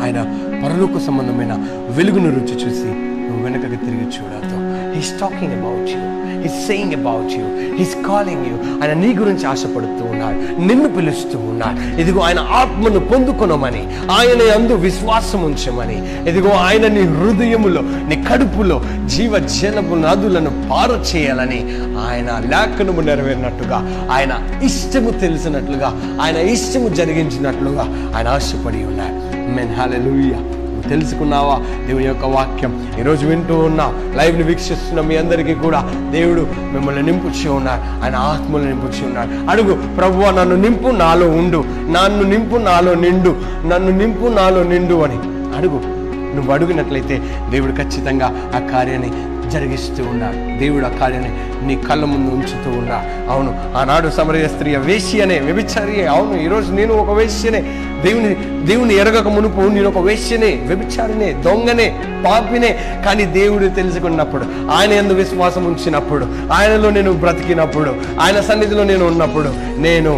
ఆయన పరలోక సంబంధమైన వెలుగును రుచి చూసి నువ్వు వెనుకకి తిరిగి చూడద్దు. He's talking about you. He's saying about you. He's calling you. ఆయన నీ గురించి ఆశపడుతూ ఉన్నాడు, నిన్ను పిలుస్తూ ఉన్నాడు. ఇదిగో ఆయన ఆత్మను పొందుకొనమని, ఆయన యందు విశ్వాసం ఉంచమని. ఇదిగో ఆయన నీ హృదయములో, నీ కడుపులో జీవజలపు నదులను పారు చేయాలని ఆయన లేఖనము నెరవేరినట్టుగా, ఆయన ఇష్టము తెలిసినట్లుగా, ఆయన ఇష్టము జరిగించినట్లుగా ఆయన ఆశపడి ఉన్నాడు. ఆమేన్, హల్లెలూయా. తెలుసుకున్నావా? దేవుని యొక్క వాక్యం ఈరోజు వింటూ ఉన్నా, లైవ్ని వీక్షిస్తున్న మీ అందరికీ కూడా దేవుడు మిమ్మల్ని నింపుచ్చి ఉన్నారు, ఆయన ఆత్మలు నింపుచ్చి ఉన్నారు. అడుగు, ప్రభువా నన్ను నింపు, నాలో ఉండు, నన్ను నింపు, నాలో నిండు, నన్ను నింపు, నాలో నిండు అని అడుగు. నువ్వు అడిగినట్లయితే దేవుడు ఖచ్చితంగా ఆ కార్యాన్ని జరిగిస్తూ ఉన్నాడు. దేవుడు ఆ కార్యాన్ని నీ కళ్ళ ముందు ఉంచుతూ ఉన్నాడు. అవును, ఆనాడు సమరయ స్త్రీ వేశ్యనే, వ్యభిచారియే. అవును, ఈరోజు నేను ఒక వేశ్యనే. దేవుని ఎరగక మునుపు నేను ఒక వేశ్యనే, వ్యభిచారినే, దొంగనే, పాపినే. కానీ దేవుడు తెలుసుకున్నప్పుడు, ఆయన యందు విశ్వాసం ఉంచినప్పుడు, ఆయనలో నేను బ్రతికినప్పుడు, ఆయన సన్నిధిలో నేను ఉన్నప్పుడు, నేను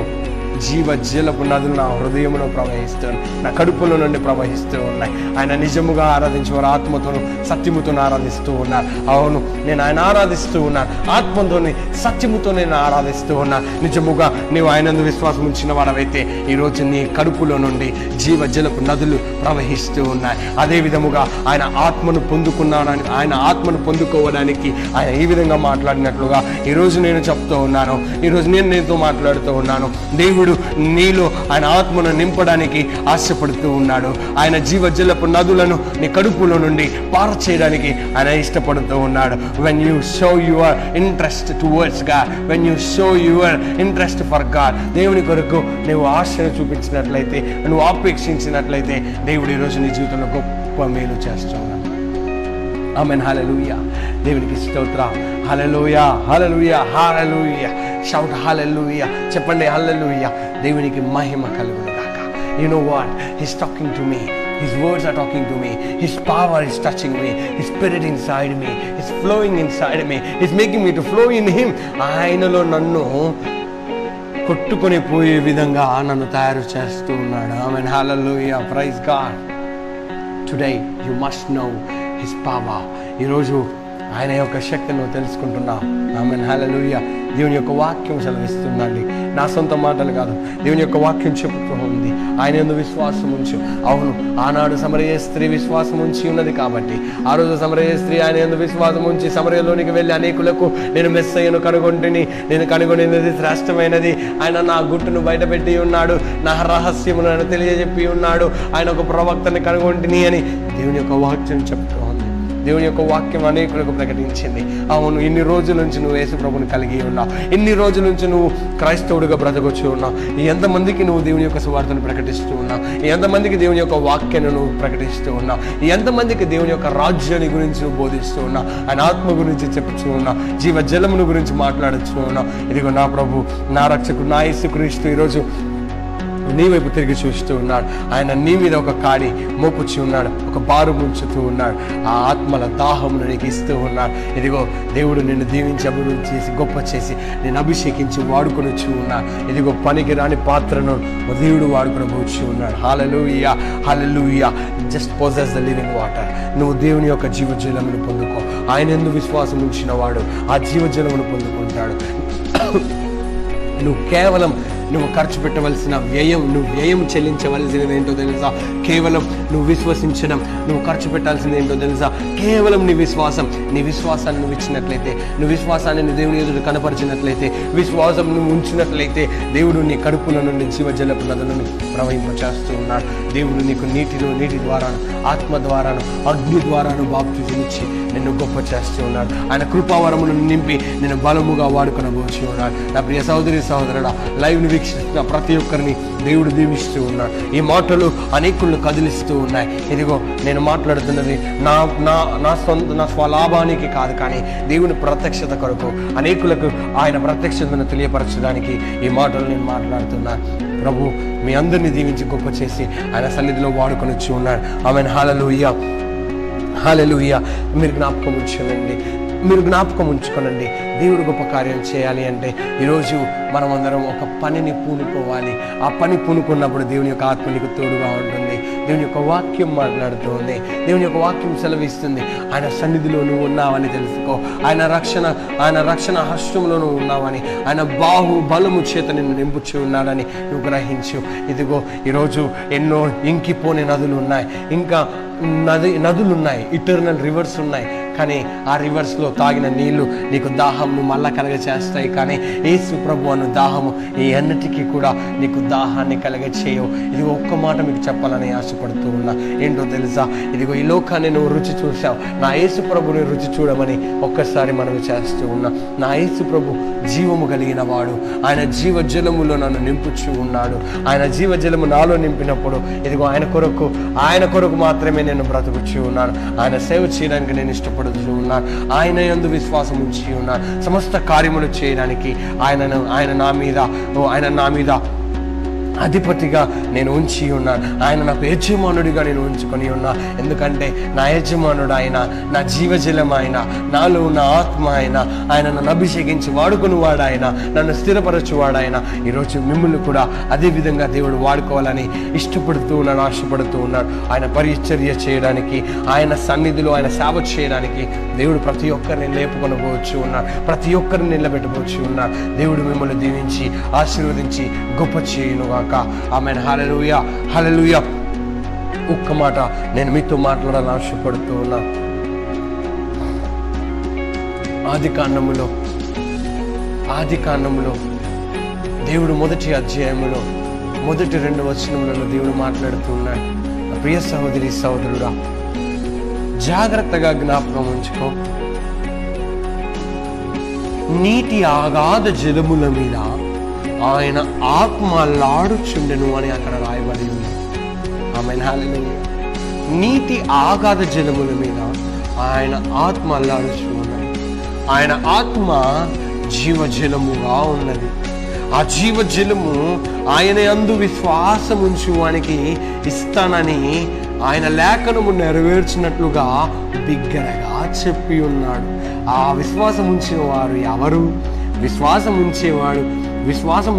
జీవజలపు నదులు నా హృదయంలో ప్రవహిస్తున్నాయి, నా కడుపులో నుండి ప్రవహిస్తూ ఉన్నాయి. ఆయన నిజముగా ఆరాధించేవారు ఆత్మతోను సత్యముతో ఆరాధిస్తూ ఉన్నారు. అవును, నేను ఆయన ఆరాధిస్తూ ఉన్నాను, ఆత్మతోని సత్యముతో నేను ఆరాధిస్తూ ఉన్నాను. నిజముగా నీవు ఆయనందు విశ్వాసం ఉంచిన వాడవైతే ఈరోజు నీ కడుపులో నుండి జీవజలపు నదులు ప్రవహిస్తూ ఉన్నాయి. అదే విధముగా ఆయన ఆత్మను పొందుకోవడానికి ఆయన ఈ విధంగా మాట్లాడినట్లుగా ఈరోజు నేను చెప్తూ ఉన్నాను. ఈరోజు నేను నీతో మాట్లాడుతూ ఉన్నాను. దేవుడు నీలో ఆయన ఆత్మను నింపడానికి ఆశపడుతూ ఉన్నాడు. ఆయన జీవజలపు నదులను నీ కడుపులో నుండి పారచేయడానికి ఆయన ఇష్టపడుతూ ఉన్నాడు. when you show your interest towards God, when you show your interest for God, దేవుని కొరకు నువ్వు ఆశను చూపించినట్లయితే, నువ్వు ఆపేక్షించినట్లయితే, దేవుడు ఈరోజు నీ జీవితంలో గొప్ప మేలు చేస్తున్నాడు. ఆమేన్, హల్లెలూయా. దేవునికి స్తోత్రం. హల్లెలూయా, హల్లెలూయా, హల్లెలూయా. షౌట్ హల్లెలూయా. చెప్పండి హల్లెలూయా. దేవునికి మహిమ కలుగును గాక. You know what? He's talking to me. His words are talking to me. His power is touching me. His spirit inside me is flowing inside me. He's making me to flow in him. ఆయనలో నన్ను కొట్టుకొని పోయే విధంగా నన్ను తయారు చేస్తూ ఉన్నాడు. ఆమేన్, హల్లెలూయా. Praise God. Today you must know his power. ఈరోజు ఆయన యొక్క శక్తిని నువ్వు తెలుసుకుంటున్నావు. ఆమేన్, హల్లెలూయా. దేవుని యొక్క వాక్యం సెలవిస్తుందండి, నా సొంత మాటలు కాదు, దేవుని యొక్క వాక్యం చెబుతూ ఉంది. ఆయన యందు విశ్వాసం ఉంచు. అవును, ఆనాడు సమరయ స్త్రీ విశ్వాసం ఉంచి ఉన్నది కాబట్టి ఆ రోజు సమరయ స్త్రీ ఆయన యందు విశ్వాసం ఉంచి సమరయలోనికి వెళ్ళి అనేకులకు నేను మెస్సయ్యను కనుగొంటిని, నేను కనుగొనినది శ్రేష్టమైనది, ఆయన నా గుట్టును బయటపెట్టి ఉన్నాడు, నా రహస్యమును ఆయన తెలియజెప్పి ఉన్నాడు, ఆయన ఒక ప్రవక్తని కనుగొంటిని అని దేవుని యొక్క వాక్యం చెప్తూ ఉంది. దేవుని యొక్క వాక్యం అనేకులకు ప్రకటించింది. అవును, ఇన్ని రోజుల నుంచి నువ్వు యేసు ప్రభుని కలిగి ఉన్నావు, ఇన్ని రోజుల నుంచి నువ్వు క్రైస్తవుడిగా బ్రతకొచ్చి ఉన్నావు. ఎంతమందికి నువ్వు దేవుని యొక్క సువార్తను ప్రకటిస్తూ ఉన్నావు, ఎంతమందికి దేవుని యొక్క వాక్యాన్ని నువ్వు ప్రకటిస్తూ ఉన్నావు, ఎంతమందికి దేవుని యొక్క రాజ్యాన్ని గురించి నువ్వు బోధిస్తూ ఉన్నావు, ఆయన ఆత్మ గురించి చెప్తూ ఉన్నావు, జీవజలమును గురించి మాట్లాడుతూ ఉన్నావు. ఇదిగో నా ప్రభు, నా రక్షకుడు, నా యేసుక్రీస్తు ఈరోజు నీ వైపు తిరిగి చూస్తూ ఉన్నాడు. ఆయన నీ మీద ఒక కాడి మోపుచ్చి ఉన్నాడు, ఒక బారు ముంచుతూ ఉన్నాడు, ఆ ఆత్మల దాహమును నీకు ఇస్తూ ఉన్నాడు. ఇదిగో దేవుడు నిన్ను దీవించి అభివృద్ధి చేసి గొప్ప చేసి నేను అభిషేకించి వాడుకొని వచ్చి ఉన్నాడు. ఇదిగో పనికి రాని పాత్రను దేవుడు వాడుకొని వచ్చి ఉన్నాడు. హల్లెలూయా, హల్లెలూయా. Just possess the living water. నువ్వు దేవుని యొక్క జీవజలమును పొందుకో. ఆయన యందు విశ్వాసం ఉంచిన వాడు ఆ జీవజలమును పొందుకుంటాడు. నువ్వు ఖర్చు పెట్టవలసిన నువ్వు వ్యయం చెల్లించవలసినది ఏంటో తెలుసా? కేవలం నువ్వు విశ్వసించడం. నువ్వు ఖర్చు పెట్టాల్సింది ఏంటో తెలుసా? కేవలం నీ విశ్వాసాన్ని నువ్వు ఇచ్చినట్లయితే, నువ్వు విశ్వాసాన్ని నీ దేవుని ఎదురు కనపరిచినట్లయితే, విశ్వాసం నువ్వు ఉంచినట్లయితే, దేవుడు నీ కడుపుల నుండి జీవజలపు నదులను ప్రవహింపచేస్తూ ఉన్నాడు. దేవుడు నీకు నీటి ద్వారాను, ఆత్మ ద్వారాను, అగ్ని ద్వారాను బాప్తిజమిచ్చి నిన్ను గొప్ప చేస్తూ ఉన్నాడు. ఆయన కృపావరమును నింపి నేను బలముగా వాడుకొనబోచి ఉన్నాడు. నా ప్రియ సహోదరి సహోదరుడా, లైవ్ని వీక్షిస్తున్న ప్రతి ఒక్కరిని దేవుడు దీవిస్తూ ఉన్నాడు. ఈ మాటలు అనేకులను కదిలిస్తూ ఉన్నాయి. ఇదిగో నేను మాట్లాడుతున్నది నా స్వలాభానికి కాదు, కానీ దేవుని ప్రత్యక్షత కొరకు, అనేకులకు ఆయన ప్రత్యక్షతను తెలియపరచడానికి ఈ మాటలు నేను మాట్లాడుతున్నాను. ప్రభు మీ అందరినీ దీవించి గొప్ప చేసి ఆయన సన్నిధిలో వాడుకొని వచ్చి ఉన్నాడు. ఆమెన్, హల్లెలూయా, హల్లెలూయా. మీరు జ్ఞాపకం ఉంచుకోనండి. దేవుడు గొప్ప కార్యం చేయాలి అంటే ఈరోజు మనం అందరం ఒక పనిని పూనుకోవాలి. ఆ పని పూనుకున్నప్పుడు దేవుని యొక్క ఆత్మ నీకు తోడుగా ఉంటుంది. దేవుని యొక్క వాక్యం మాట్లాడుతుంది, దేవుని యొక్క వాక్యం సెలవిస్తుంది. ఆయన సన్నిధిలో నువ్వు ఉన్నావని తెలుసుకో. ఆయన రక్షణ హస్తంలో నువ్వు ఉన్నావని, ఆయన బలము చేత నిన్ను నింపుచ్చి ఉన్నాడని నువ్వు గ్రహించు. ఇదిగో ఈరోజు ఎన్నో ఇంకిపోని నదులు ఉన్నాయి, ఇంకా నదులు ఉన్నాయి, ఇటర్నల్ రివర్స్ ఉన్నాయి. కానీ ఆ రివర్స్లో తాగిన నీళ్లు నీకు దాహంను మళ్ళా కలగ చేస్తాయి. కానీ యేసు ప్రభు అను దాహము ఈ అన్నిటికీ కూడా నీకు దాహాన్ని కలగ చేయవు. ఇదిగో ఒక్క మాట మీకు చెప్పాలని ఆశపడుతూ ఉన్నా. ఏంటో తెలుసా? ఇదిగో ఈ లోకాన్ని నువ్వు రుచి చూసావు, నా యేసు ప్రభుని రుచి చూడమని ఒక్కసారి మనం చేస్తూ ఉన్నా. నా యేసు ప్రభు జీవము కలిగిన వాడు, ఆయన జీవజలములో నన్ను నింపుచూ ఉన్నాడు. ఆయన జీవజలము నాలో నింపినప్పుడు ఇదిగో ఆయన కొరకు మాత్రమే నేను బ్రతుకుచూ ఉన్నాను. ఆయన సేవ చేయడానికి నేను ఇష్టపడుతూ ఉన్నాను. ఆయన యందు విశ్వాసం ఉంచి ఉన్నాను. సమస్త కార్యములు చేయడానికి ఆయన నా మీద అధిపతిగా నేను ఉంచి ఉన్నాను. ఆయన నాకు యజమానుడిగా నేను ఉంచుకొని ఉన్నా. ఎందుకంటే నా యజమానుడు ఆయన, నా జీవజలం ఆయన, నాలో ఉన్న ఆత్మ ఆయన నన్ను అభిషేకించి వాడుకునివాడు ఆయన, నన్ను స్థిరపరచువాడు ఆయన. ఈరోజు మిమ్మల్ని కూడా అదే విధంగా దేవుడు వాడుకోవాలని ఇష్టపడుతూ ఉన్నాడు, ఆశపడుతూ ఉన్నాడు. ఆయన పరిచర్య చేయడానికి, ఆయన సన్నిధిలో ఆయన సేవ చేయడానికి దేవుడు ప్రతి ఒక్కరిని లేపుకొని పోవచ్చు ఉన్నాడు, ప్రతి ఒక్కరిని నిలబెట్టవచ్చు ఉన్నాడు. దేవుడు మిమ్మల్ని దీవించి ఆశీర్వదించి గొప్ప చేయునుగాక. ఆమేన్. హల్లెలూయా, హల్లెలూయా. ఒక్క మాట నేను మీతో మాట్లాడాలని ఆశపడుతూ ఉన్నా. ఆది కాండములో దేవుడు మొదటి అధ్యాయములో మొదటి 2 వచనములలో దేవుడు మాట్లాడుతూ ఉన్నాడు. ప్రియ సహోదరి సహోదరుడా, జాగ్రత్తగా జ్ఞాపకం ఉంచుకో. నీటి ఆగాధ జలముల మీద ఆయన ఆత్మ లాడుచుండెను అని అక్కడ రాయబడి ఉంది. ఆమేన్. హల్లెలూయా. నీటి ఆగాధ జలముల మీద ఆయన ఆత్మ లాడుచున్నాడు. ఆయన ఆత్మ జీవజలముగా ఉన్నది. ఆ జీవజలము ఆయన యందు విశ్వాసం ఉంచువానికి ఇస్తానని ఆయన లేఖనము నెరవేర్చినట్లుగా బిగ్గరగా చెప్పి ఉన్నాడు. ఆ విశ్వాసం ఉంచిన వారు ఎవరు? విశ్వాసం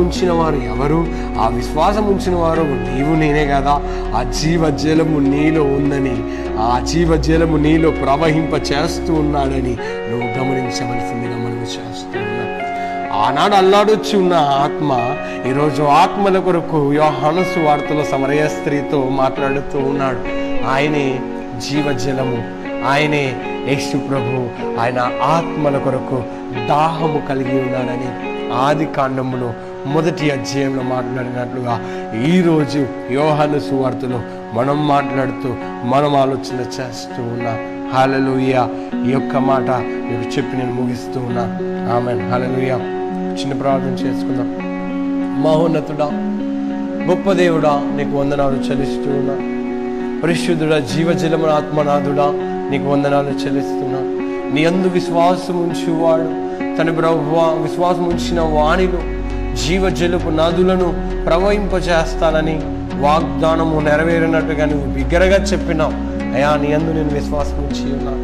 ఉంచిన వారు ఎవరు? ఆ విశ్వాసం ఉంచిన వారు నీవు నేనే కదా. ఆ జీవజలము నీలో ఉందని, ఆ జీవజలము నీలో ప్రవహింప చేస్తూ ఉన్నాడని నువ్వు గమనించవలసిందిగా మనం చేస్తూ ఉన్నాం. ఆనాడు అల్లాడొచ్చి ఉన్న ఆత్మ ఈరోజు ఆత్మల కొరకు యోహాను సువార్తలో సమరయ స్త్రీతో మాట్లాడుతూ ఉన్నాడు. ఆయనే జీవజలము, ఆయనే యేసు ప్రభు. ఆయన ఆత్మల కొరకు దాహము కలిగి ఉన్నాడని ఆది కాండములో మొదటి అధ్యాయంలో మాట్లాడినట్లుగా ఈరోజు యోహాను సువార్తలో మనం మాట్లాడుతూ మనం ఆలోచన చేస్తూ ఉన్నాం. హల్లెలూయా. ఈ యొక్క మాట మీకు చెప్పి నేను ముగిస్తూ ఉన్నా. ఆమేన్. హల్లెలూయా. చిన్న ప్రార్థన చేసుకుందాం. మహోన్నతుడా, గొప్ప దేవుడా, నీకు వందనాలు చెల్లిస్తూ ఉన్నా. పరిశుద్ధుడా, జీవజలము ఆత్మనాథుడా, నీకు వందనాలు చెల్లిస్తున్నా. నీ యందు విశ్వాసం ఉంచువాడు తన ప్రభువా, విశ్వాసం ఉంచిన వాణిలో జీవజలపు నదులను ప్రవహింపచేస్తానని వాగ్దానము నెరవేరినట్టుగా నువ్వు బిగ్గరగా చెప్పినావు. అయా, నీ యందు నేను విశ్వాసం ఉంచి ఉన్నా.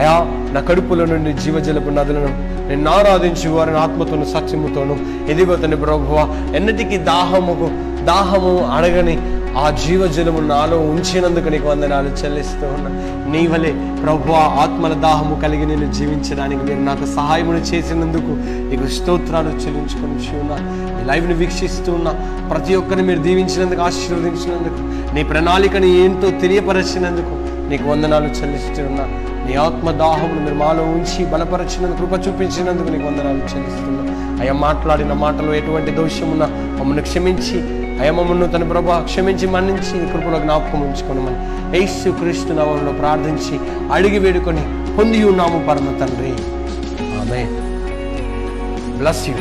అయా, నా కడుపులో నుండి జీవజలపు నదులను నిన్ను ఆరాధించి వారిని ఆత్మతోను సత్యముతోను ఎదిగో తన ప్రభువా, ఎన్నటికీ దాహము అడగని ఆ జీవజలము నాలో ఉంచినందుకు నీకు వందనాలు చెల్లిస్తూ ఉన్నా. నీ వలె ప్రభువా, ఆత్మల దాహము కలిగి నేను జీవించడానికి మీరు నాకు సహాయమును చేసినందుకు నీకు స్తోత్రాలు చెల్లించుకొని ఉన్నా. ఈ లైవ్ని వీక్షిస్తూ ఉన్నా ప్రతి ఒక్కరిని మీరు దీవించినందుకు, ఆశీర్వదించినందుకు, నీ ప్రణాళికని ఏంటో తెలియపరచినందుకు నీకు వందనాలు చెల్లిస్తూ ఉన్నా. నీ ఆత్మదాహమును మీరు మాలో ఉంచి బలపరిచినందుకు, కృప చూపించినందుకు నీకు వందనాలు చెల్లిస్తున్నా. అయ్యా, మాట్లాడిన మాటలో ఎటువంటి దోషమున్నా మమ్మల్ని క్షమించి, అయ్యా మమ్మల్ని తన ప్రభు క్షమించి మన్నించి కృపలో జ్ఞాపకం ఉంచుకోనమని యేసు క్రీస్తు నామములో ప్రార్థించి అడిగి వేడుకొని పొంది ఉన్నాము పరమ తండ్రి. ఆమేన్. Bless you.